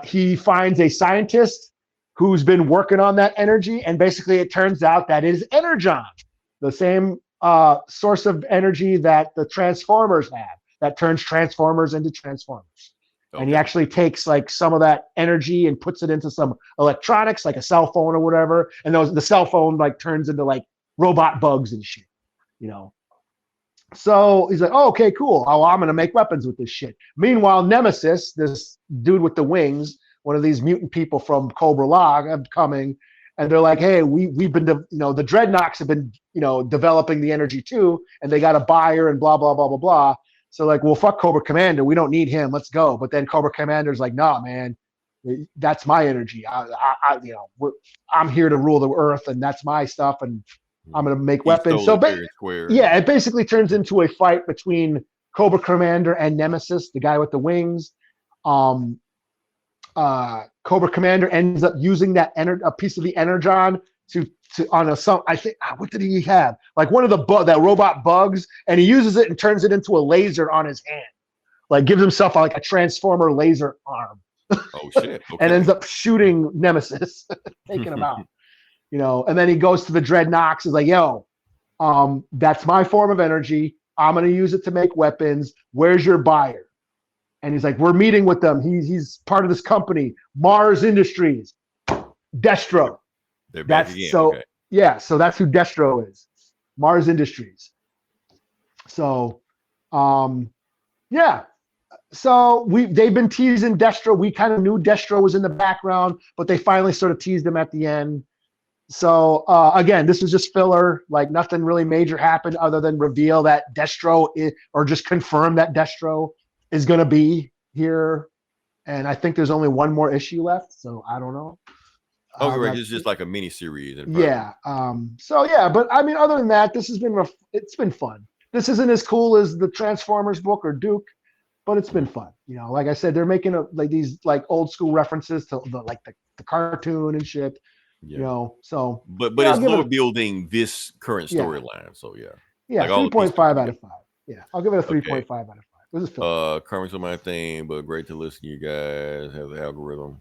He finds a scientist who's been working on that energy. And basically it turns out that it is Energon, the same source of energy that the Transformers have, that turns Transformers into Transformers. Okay. And he actually takes like some of that energy and puts it into some electronics, like a cell phone or whatever. And the cell phone like turns into like robot bugs and shit, So he's like, oh, okay, cool. Oh, I'm going to make weapons with this shit. Meanwhile, Nemesis, this dude with the wings, one of these mutant people from Cobra La coming, and they're like, hey, we've been, the Dreadnoks have been, developing the energy too, and they got a buyer and blah, blah, blah, blah, blah. So like, well, fuck Cobra Commander. We don't need him. Let's go. But then Cobra Commander's like, nah, man, that's my energy. I'm here to rule the earth, and that's my stuff, and I'm going to make weapons. So it basically turns into a fight between Cobra Commander and Nemesis, the guy with the wings. Cobra Commander ends up using that a piece of the Energon what did he have? Like one of that robot bugs, and he uses it and turns it into a laser on his hand. Like gives himself like a transformer laser arm. Oh shit! Okay. And ends up shooting Nemesis, taking him out. And then he goes to the Dreadnoks. He's like, "Yo, that's my form of energy. I'm gonna use it to make weapons. Where's your buyer?" And he's like, "We're meeting with them. He's part of this company, Mars Industries, Destro." They're back again. So that's who Destro is, Mars Industries. So, yeah. So they've been teasing Destro. We kind of knew Destro was in the background, but they finally sort of teased him at the end. So again, this is just filler. Like nothing really major happened other than reveal that Destro or just confirm that Destro is going to be here. And I think there's only one more issue left. So I don't know. Okay, right. It's just like a mini series. Yeah. But I mean, other than that, this has been it's been fun. This isn't as cool as the Transformers book or Duke, but it's been fun. Like I said, they're making these old school references to the cartoon and shit. Yeah. So but it's more building this current storyline. So yeah, 3.5 out of 5. Yeah, I'll give it a 3.5 out of 5. This is fun. Comments on my thing, but great to listen to you guys. Have the algorithm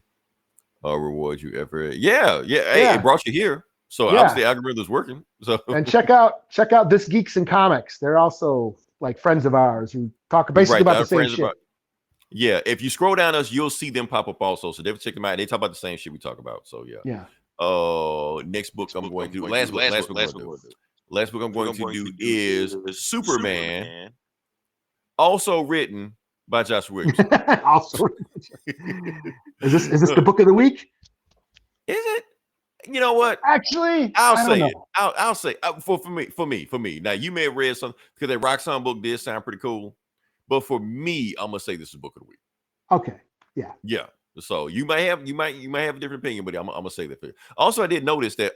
reward you ever. Yeah. Hey, it brought you here. So obviously the algorithm is working. So and check out This Geeks and Comics. They're also like friends of ours who talk basically about the same shit. Yeah, if you scroll down us, you'll see them pop up also. So definitely check them out. They talk about the same shit we talk about. So yeah. Next book I'm going to do. Last book I'm going to do is Superman. Also written by Josh Williams. Is this the book of the week? Is it? You know what? Actually, I'll say it. I'll say for me. Now you may have read something because that Roxanne book did sound pretty cool, but for me, I'm gonna say this is book of the week. Okay. Yeah. Yeah. So you might have a different opinion, but I'm gonna say that for you. Also, I did notice that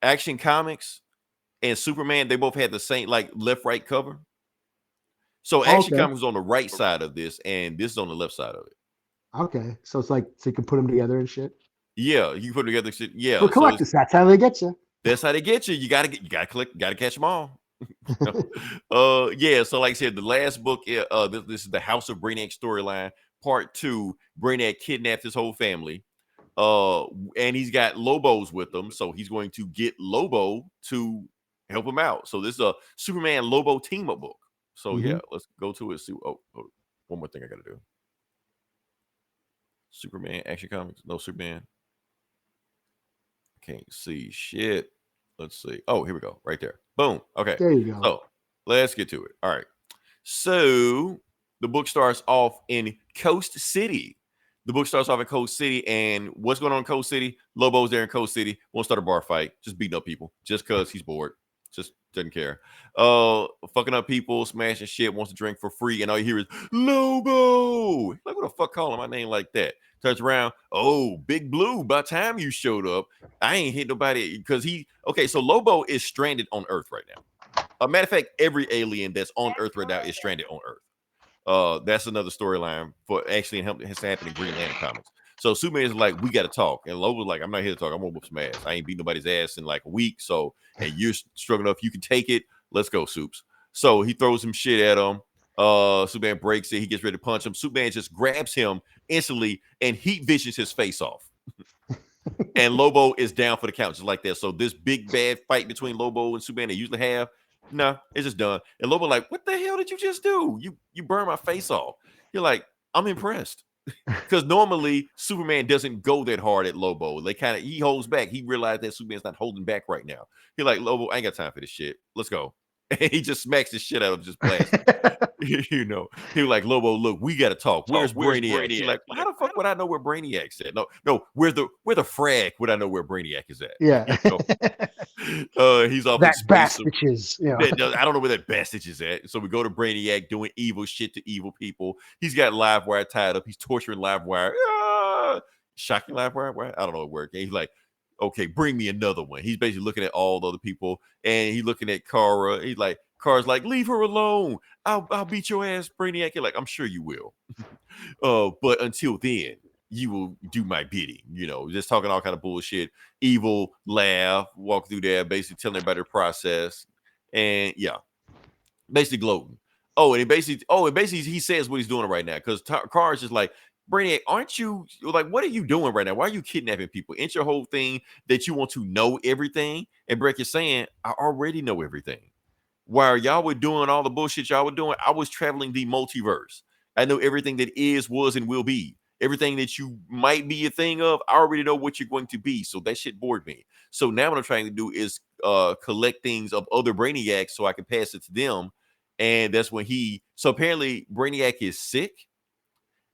Action Comics and Superman, they both had the same left-right cover. So Action Comics was on the right side of this, and this is on the left side of it. Okay. So it's so you can put them together and shit. Yeah, you put them together shit. Yeah. For collectors, that's how they get you. That's how they get you. You gotta catch them all. So like I said, the last book, this is the House of Brainiac storyline, part 2. Brainiac kidnapped his whole family, and he's got Lobos with him, so he's going to get Lobo to help him out. So this is a Superman Lobo team up book. So yeah, let's go to it. See, one more thing I gotta do. Superman Action Comics, no Superman. Can't see shit. Let's see. Oh, here we go. Right there. Boom. Okay. There you go. So let's get to it. All right. So the book starts off in Coast City. And what's going on in Coast City? Lobo's there in Coast City. Won't start a bar fight. Just beating up people. Just because he's bored. Just doesn't care. Fucking up people, smashing shit, wants to drink for free, and all you hear is Lobo. Like, what the fuck calling my name like that? Turns around, oh, Big Blue, by the time you showed up, I ain't hit nobody because so Lobo is stranded on Earth right now. A matter of fact, every alien that's on Earth right now is stranded on Earth. That's another storyline for actually has happened in Green Lantern comics. So Superman is like, we got to talk. And Lobo's like, I'm not here to talk. I'm going to whoop some ass. I ain't beat nobody's ass in like a week. So, and you're strong enough. You can take it. Let's go, Soups. So he throws some shit at him. Superman breaks it. He gets ready to punch him. Superman just grabs him instantly and heat visions his face off. And Lobo is down for the count just like that. So this big bad fight between Lobo and Superman they usually have, it's just done. And Lobo like, what the hell did you just do? You burned my face off. You're like, I'm impressed. Because normally Superman doesn't go that hard at Lobo. He holds back. He realized that Superman's not holding back right now. He's like, Lobo, I ain't got time for this shit. Let's go. And he just smacks the shit out of him, just blast. He was like, Lobo, look, we gotta talk. Where's Brainiac? He's like, how the fuck would I know where Brainiac's at? No, where the frag would I know where Brainiac is at? Yeah. He's off that in space. Bastards. Yeah. I don't know where that bastard is at. So we go to Brainiac doing evil shit to evil people. He's got Livewire tied up. He's torturing Livewire. Shocking Livewire. I don't know what word. He's like, okay, bring me another one. He's basically looking at all the other people, and he's looking at Kara. He's like, Kara's like, leave her alone. I'll beat your ass, Brainiac. You're like, I'm sure you will. But until then, you will do my bidding. Just talking all kind of bullshit. Evil laugh, walk through there, basically telling everybody the process, and yeah, basically gloating. And basically he says what he's doing right now because Car's just like, Brainiac, aren't you like, what are you doing right now? Why are you kidnapping people? Ain't your whole thing that you want to know everything? And Breck is saying, I already know everything. While y'all were doing all the bullshit y'all were doing, I was traveling the multiverse. I know everything that is, was, and will be. Everything that you might be a thing of, I already know what you're going to be. So that shit bored me. So now what I'm trying to do is collect things of other Brainiacs so I can pass it to them. And that's when so apparently Brainiac is sick.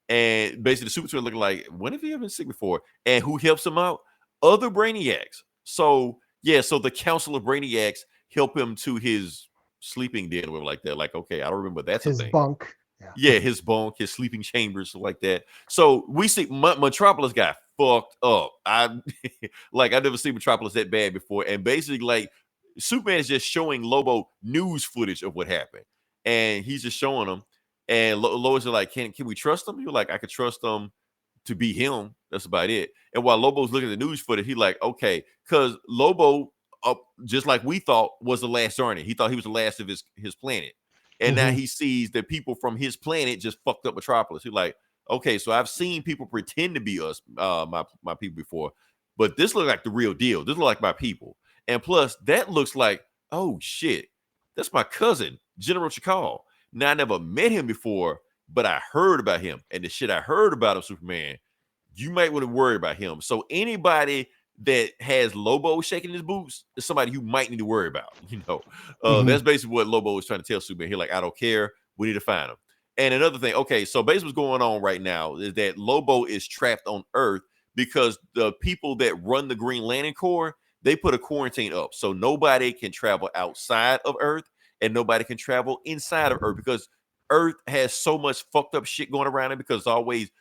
And basically the super twin looking like, when have you ever been sick before? And who helps him out? Other Brainiacs. So yeah, so the Council of Brainiacs help him to his sleeping den or whatever like that. Like, okay, I don't remember that's his a thing. bunk. Yeah, his bunk, his sleeping chambers, like that. So we see Metropolis got fucked up. I never seen Metropolis that bad before. And basically, like, Superman is just showing Lobo news footage of what happened, and he's just showing them. And Lois is like, "Can we trust him?" You're like, "I could trust him to be him." That's about it. And while Lobo's looking at the news footage, he's like, "Okay," because Lobo, just like we thought, was the last Zarni. He thought he was the last of his planet. And now he sees that people from his planet just fucked up Metropolis. He's like, okay, so I've seen people pretend to be us, my people before, but this looks like the real deal. This looks like my people. And plus, that looks like, oh shit, that's my cousin, General Chakal. Now, I never met him before, but I heard about him. And the shit I heard about him, Superman, you might want to worry about him. So anybody that has Lobo shaking his boots is somebody you might need to worry about. That's basically what Lobo is trying to tell Superman. He's like, I don't care. We need to find him. And another thing, okay, so basically what's going on right now is that Lobo is trapped on Earth because the people that run the Green Lantern Corps, they put a quarantine up. So nobody can travel outside of Earth and nobody can travel inside of Earth because Earth has so much fucked up shit going around it because always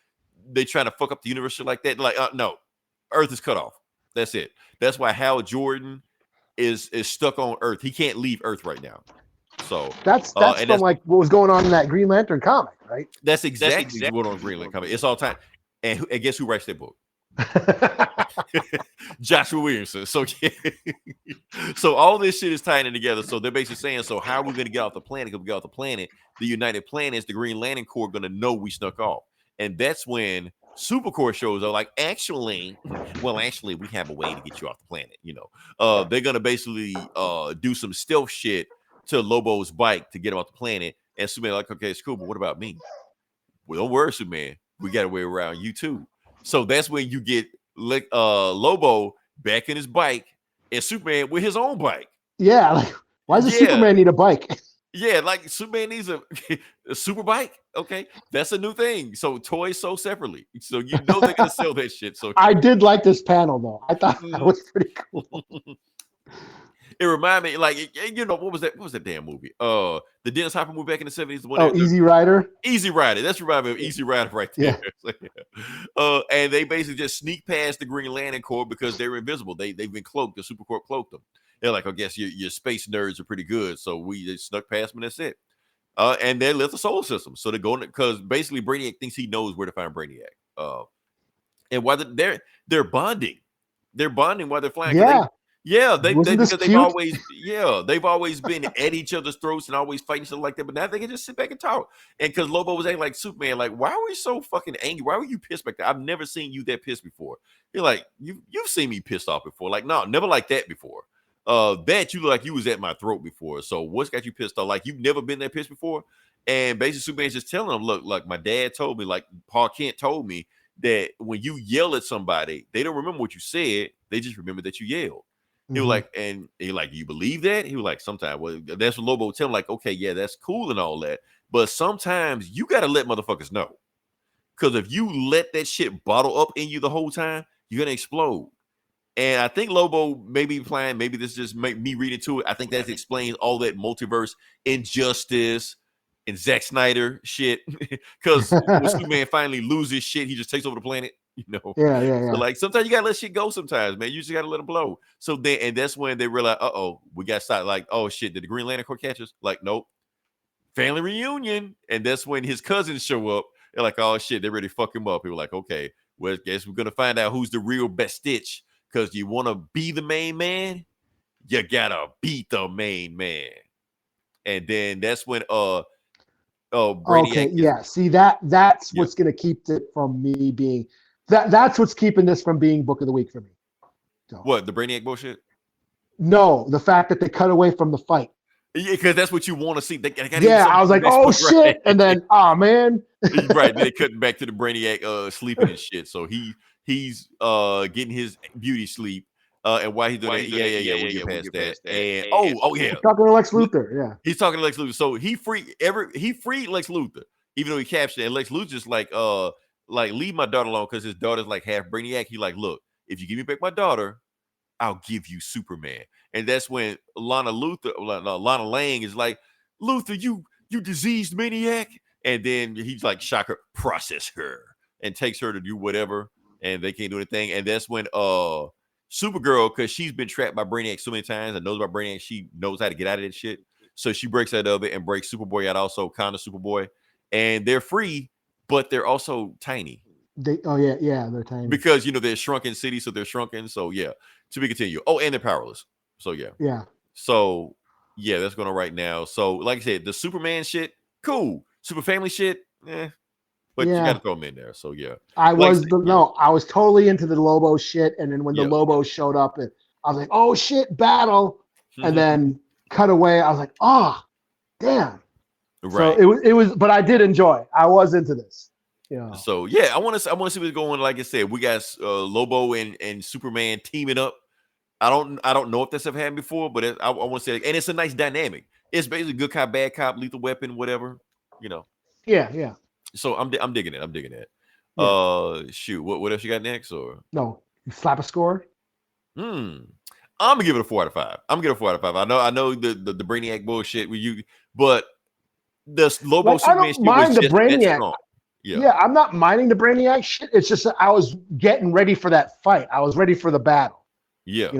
they trying to fuck up the universe like that. Like, no, Earth is cut off. That's it. That's why Hal Jordan is stuck on Earth. He can't leave Earth right now. So that's from like what was going on in that Green Lantern comic, right? That's exactly what on Green Lantern comic. It's all time. And guess who writes that book? Joshua Williamson. So yeah. So all this shit is tying in together. So they're basically saying, so how are we going to get off the planet? Because we get off the planet, the United Planets, the Green Lantern Corps, going to know we snuck off. And that's when Supercorp shows up. Like, actually, we have a way to get you off the planet. They're going to basically do some stealth shit to Lobo's bike to get him off the planet. And Superman like, okay, it's cool, but what about me? Well, don't worry, Superman. We got a way around you too. So that's when you get Lobo back in his bike and Superman with his own bike. Yeah, like, why does Superman need a bike? Yeah, like Superman needs a super bike. Okay, that's a new thing. So toys sold separately. So they're gonna sell that shit. So I did like this panel though. I thought that was pretty cool. It reminded me, like, what was that? What was that damn movie? The Dennis Hopper movie back in the 70s. Easy Rider. Easy Rider. That's reminded me of Easy Rider right there. Yeah. And they basically just sneak past the Green Lantern Corps because they're invisible. They've been cloaked. The Supercorp cloaked them. They're like, I guess your space nerds are pretty good, so we just snuck past them and that's it. And they left the solar system. So they're going because basically Brainiac thinks he knows where to find Brainiac. And while they're bonding. They're bonding while they're flying. They've always been at each other's throats and always fighting each other like that. But now they can just sit back and talk. And because Lobo was acting like Superman, like, why were you so fucking angry? Why were you pissed back there? I've never seen you that pissed before. You're like, you've seen me pissed off before. Like, no, never like that before. That you look like you was at my throat before. So what's got you pissed off? Like, you've never been that pissed before. And basically Superman's just telling him, look, like my dad told me, like Paul Kent told me that when you yell at somebody, they don't remember what you said. They just remember that you yelled. He was like, and he like, you believe that? He was like, sometimes. Well, that's what Lobo would tell him, like, okay, yeah, that's cool and all that. But sometimes you got to let motherfuckers know. Because if you let that shit bottle up in you the whole time, you're going to explode. And I think Lobo may be implying, maybe this just me reading to it. I think that explains all that multiverse injustice and Zack Snyder shit. Because when Superman finally loses shit, he just takes over the planet. Yeah. So like sometimes you gotta let shit go. Sometimes, man, you just gotta let it blow. So then, and that's when they realize, we got to start. Like, oh shit, did the Green Lantern Corps catch us? Like, nope. Family reunion, and that's when his cousins show up. They're like, oh shit, they're ready to fuck him up. People like, okay, well, I guess we're gonna find out who's the real best Stitch. Because you want to be the main man, you gotta beat the main man. And then that's when Brainiac. Okay, yeah. See that's what's gonna keep it from me being that's what's keeping this from being book of the week for me. So, What, the Brainiac bullshit? no, the fact that they cut away from the fight. Yeah, because that's what you want to see. They gotta Yeah, I was like, oh shit, right. and then man. Right, then they cut back to the Brainiac sleeping and shit. So he's getting his beauty sleep. And while he's doing that, we'll get past that. And oh yeah, Talking to Lex Luthor, yeah. he's talking to Lex Luthor. So he freed Lex Luthor, even though he captured it. And Lex Luthor's just like leave my daughter alone because his daughter's like half Brainiac. He like, look, if you give me back my daughter, I'll give you Superman. And that's when Lana Lang is like, Luthor, you diseased maniac. And then he's like, Shocker, process her, and takes her to do whatever, and they can't do anything. And that's when Supergirl, because she's been trapped by Brainiac so many times and knows about Brainiac, she knows how to get out of that shit. So she breaks out of it and breaks Superboy out also, kind of Superboy. And they're free, but they're also tiny. They're tiny. Because they're shrunken cities, so they're shrunken. So yeah, to be continued. Oh, and they're powerless. So yeah. Yeah. So yeah, that's going on right now. So like I said, the Superman shit, cool. Super family shit, but you got to throw them in there. So yeah, I was totally into the Lobo shit, and then when the Lobo showed up, I was like, oh shit, battle, and then cut away. I was like, oh, damn. Right. So it was, but I did enjoy. I was into this. Yeah. So yeah, I want to see what's going. Like I said, we got Lobo and Superman teaming up. I don't know if that's ever happened before, but I want to say, and it's a nice dynamic. It's basically good cop, bad cop, lethal weapon, whatever. Yeah. So I'm digging it. I'm digging it. Yeah. Shoot, what else you got next? Or no, you slap a score. I'm gonna give it a 4 out of 5. I'm gonna give it a 4 out of 5. I know the Brainiac bullshit with you, but the Lobo Superman shit was the just Brainiac. Yeah, I'm not minding the Brainiac shit. It's just that I was getting ready for that fight. I was ready for the battle. Yeah.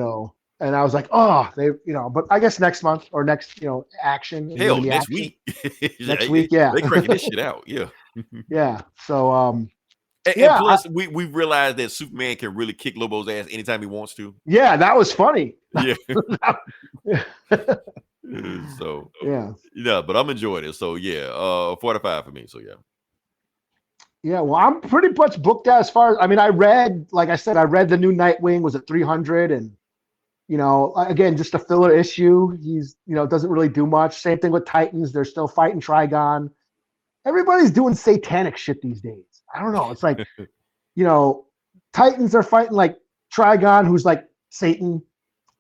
And I was like, oh, but I guess next month or next, action. Hell, next week. Next week, yeah. They cranking this shit out, yeah. Yeah. So, and plus, we realized that Superman can really kick Lobo's ass anytime he wants to. Yeah, that was funny. Yeah. So yeah, but I'm enjoying it. So yeah, 4 out of 5 for me. So yeah. Yeah, well, I'm pretty much booked out as far as I read, like I said, I read the new Nightwing was at 300, and again, just a filler issue. He's doesn't really do much. Same thing with Titans. They're still fighting Trigon. Everybody's doing satanic shit these days. I don't know. It's like, Titans are fighting like Trigon, who's like Satan.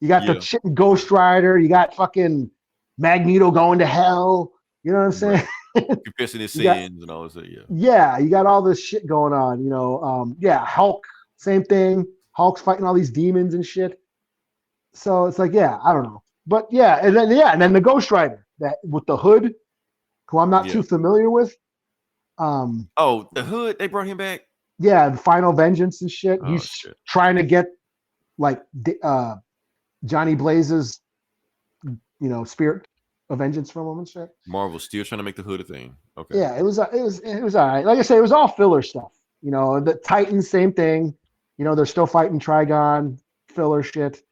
You got the shit in Ghost Rider. You got fucking Magneto going to hell. You know what I'm saying? Right. Confessing his sins and all this. Yeah, you got all this shit going on. Hulk, same thing. Hulk's fighting all these demons and shit. So it's like, I don't know. But and then the Ghost Rider that with the Hood, who I'm not too familiar with. The Hood, they brought him back. Yeah, the Final Vengeance and shit. Oh, he's trying to get like Johnny Blaze's, spirit of vengeance from him and shit. Marvel's still trying to make the Hood a thing. Okay. Yeah, it was all right. Like I say, it was all filler stuff. The Titans, same thing. They're still fighting Trigon, filler shit.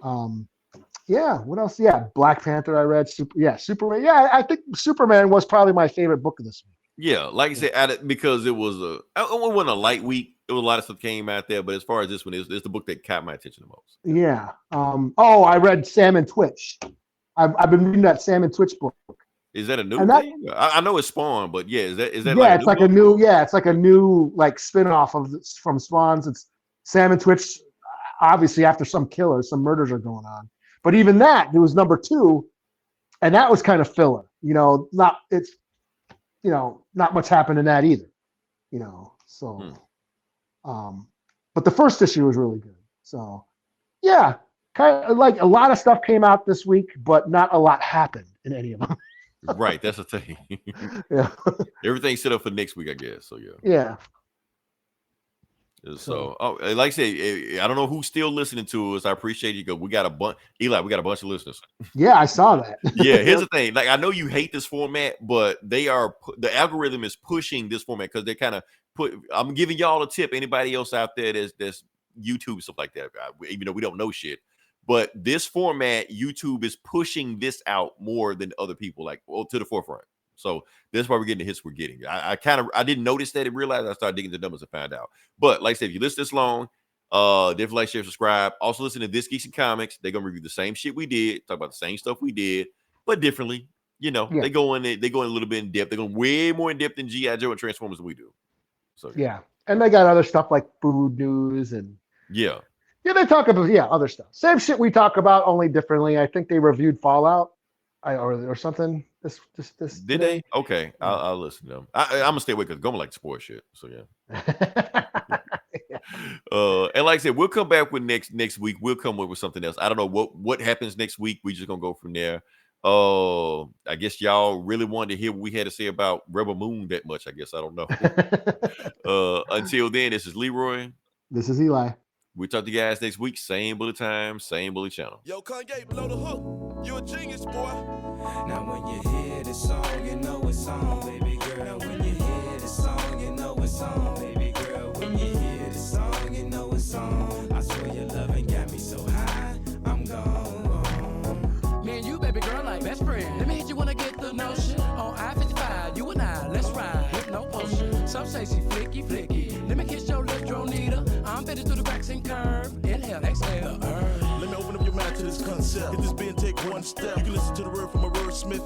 What else? Yeah, Black Panther I read. Superman. Yeah, I think Superman was probably my favorite book of this week. Yeah, like I said, because it wasn't a light week. There was a lot of stuff came out there, but as far as this one is, it's the book that caught my attention the most. Yeah. I read Sam and Twitch. I've been reading that Sam and Twitch book. Is that a new thing? I know it's Spawn, but is that it's like a new it's like a new like spin-off from Spawn's. It's Sam and Twitch. Obviously, after some murders are going on, but even that, it was number 2, and that was kind of filler. Not much happened in that either. So, but the first issue was really good. So, yeah, kind of like a lot of stuff came out this week, but not a lot happened in any of them. Right, that's the thing. Yeah, everything's set up for next week, I guess. So yeah. Yeah. So, like I said, I don't know who's still listening to us. I appreciate you because we got a bunch. Eli, we got a bunch of listeners. Yeah, I saw that. Yeah, here's the thing. Like, I know you hate this format, but the algorithm is pushing this format because they kind of I'm giving y'all a tip. Anybody else out there that's YouTube stuff like that, even though we don't know shit, but this format, YouTube is pushing this out more than other people, to the forefront. So that's why we're getting the hits we're getting. I didn't notice that and realize. I started digging the numbers and found out. But like I said, if you listen this long, definitely like, share, subscribe. Also listen to This Geeks and Comics. They're gonna review the same shit we did, talk about the same stuff we did, but differently. You know, they go in a little bit in depth. They're going way more in depth than G.I. Joe and Transformers than we do. So yeah. And they got other stuff like food news and yeah, they talk about other stuff. Same shit we talk about, only differently. I think they reviewed Fallout or something. This did today. they? Okay, I'll listen to them. I'm gonna stay away because Goma like sports shit. So yeah. And like I said, we'll come back with next week. We'll come up with something else. I don't know what happens next week. We just gonna go from there. I guess y'all really wanted to hear what we had to say about Rebel Moon that much. I guess I don't know. Until then, this is Leroy. This is Eli. We'll talk to you guys next week. Same bullet time, same bullet channel. Yo, Kanye, blow the hook. You a genius, boy. Now when you hear this song, you know it's on, baby girl. Now when you hear this song, you know it's on, baby girl. When you hear this song, you know it's on. I swear your loving got me so high, I'm gone. Me and you, baby girl, like best friend. Let me hit you when I get the notion. On I-55, you and I, let's ride. Hit no potion. Some say she flicky. Let me kiss your lips, Dronita. I'm fitted through the cracks and curve. Inhale, exhale, Let me open up your mind to this concept. Hit this bend, take one step. You can listen to the word from my wordsmith.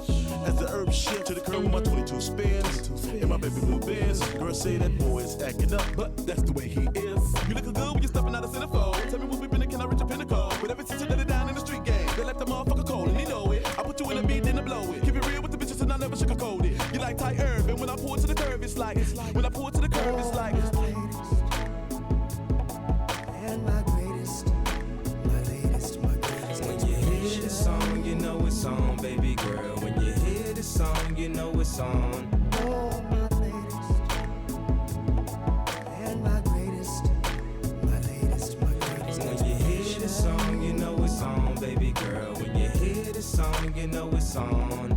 As the herb shift to the curve with my 22 spins. And my baby blue Benz. Girl say that boy is acting up, but that's the way he is. You looking good when you're stepping out of centerfold. Tell me what we been in, can I reach a pinnacle? But ever since you let it down in the street game, they let the motherfucker cold and he know it. I put you in a beat, then I blow it. Keep it real with the bitches and I never sugarcoat it. You like tight herb, and when I pull to the curve, it's like. When I pull to the curve, it's like. And my latest. When you hear this song, you know it's on, baby girl. When you hear this song, you know it's on. Oh, my latest. And my greatest. When you hear this song, you know it's on, baby girl. When you hear this song, you know it's on.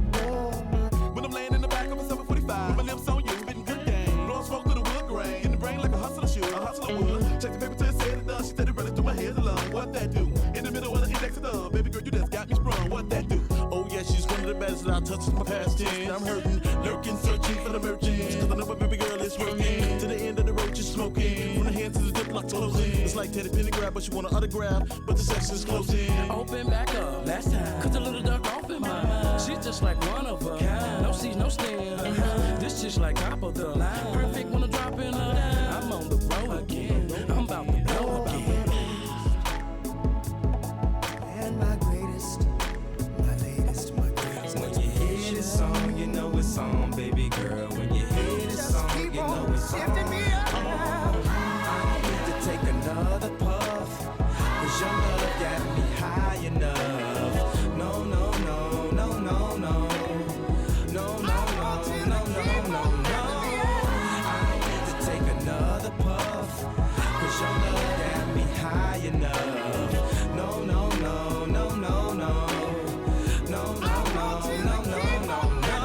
When I'm laying in the back of a 745, with my lips on you, spitting good game. Blowing smoke through the wood grain. In the brain like a hustler should, a hustler would. Check the paper till it said it done. She steady running through my head alone. What that do? In the middle of the index of the baby girl, you just got me sprung. What that do? Oh yeah, she's one of the baddest that I touch in my past tense. I'm hurting, lurking, searching for the merchants. Cause I know my baby girl is working. To the end of the road, she's smoking. From the hands to the dip lock closing. It's like Teddy Pendergraph, but she want an autograph. But the section's closing. Open back up, last time. Cause the little duck off in my mind. She's just like one of us. No seats, no stand. This just like copper the line. Perfect when I'm dropping her down. I'm on the road again. I'm about to blow again. And my greatest. When you hear this song, you know it's on, baby girl. When you hear this song, you know it's on. I need to take another puff, cause your love got me high enough. No, no, no, no, no, no. No, no, no, no, no, no, no. I need to take another puff, cause your love got me high enough. No, no, no, no, no, no. No, no, no, no, no, no, no.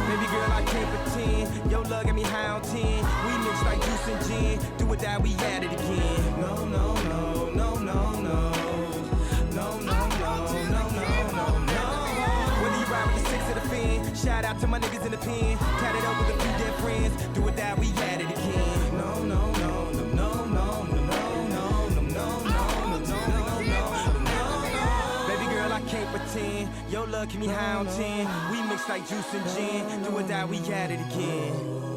Baby girl, I can't pretend. Your love got me high on 10. We mix like juice and gin. Do it that we at it again. No, no, no, no, no, no. No, no, no, no, no, no, no. Whether you ride with the six or the fin, shout out to my niggas in the pen. Tatted up with a few dead friends. Do it that we at it again. No, no, no, no, no, no, no, no, no, no, no, no, no, no, no. Baby girl, I can't pretend. Your love keep me high on 10. We mix like juice and gin. Do it that we at it again.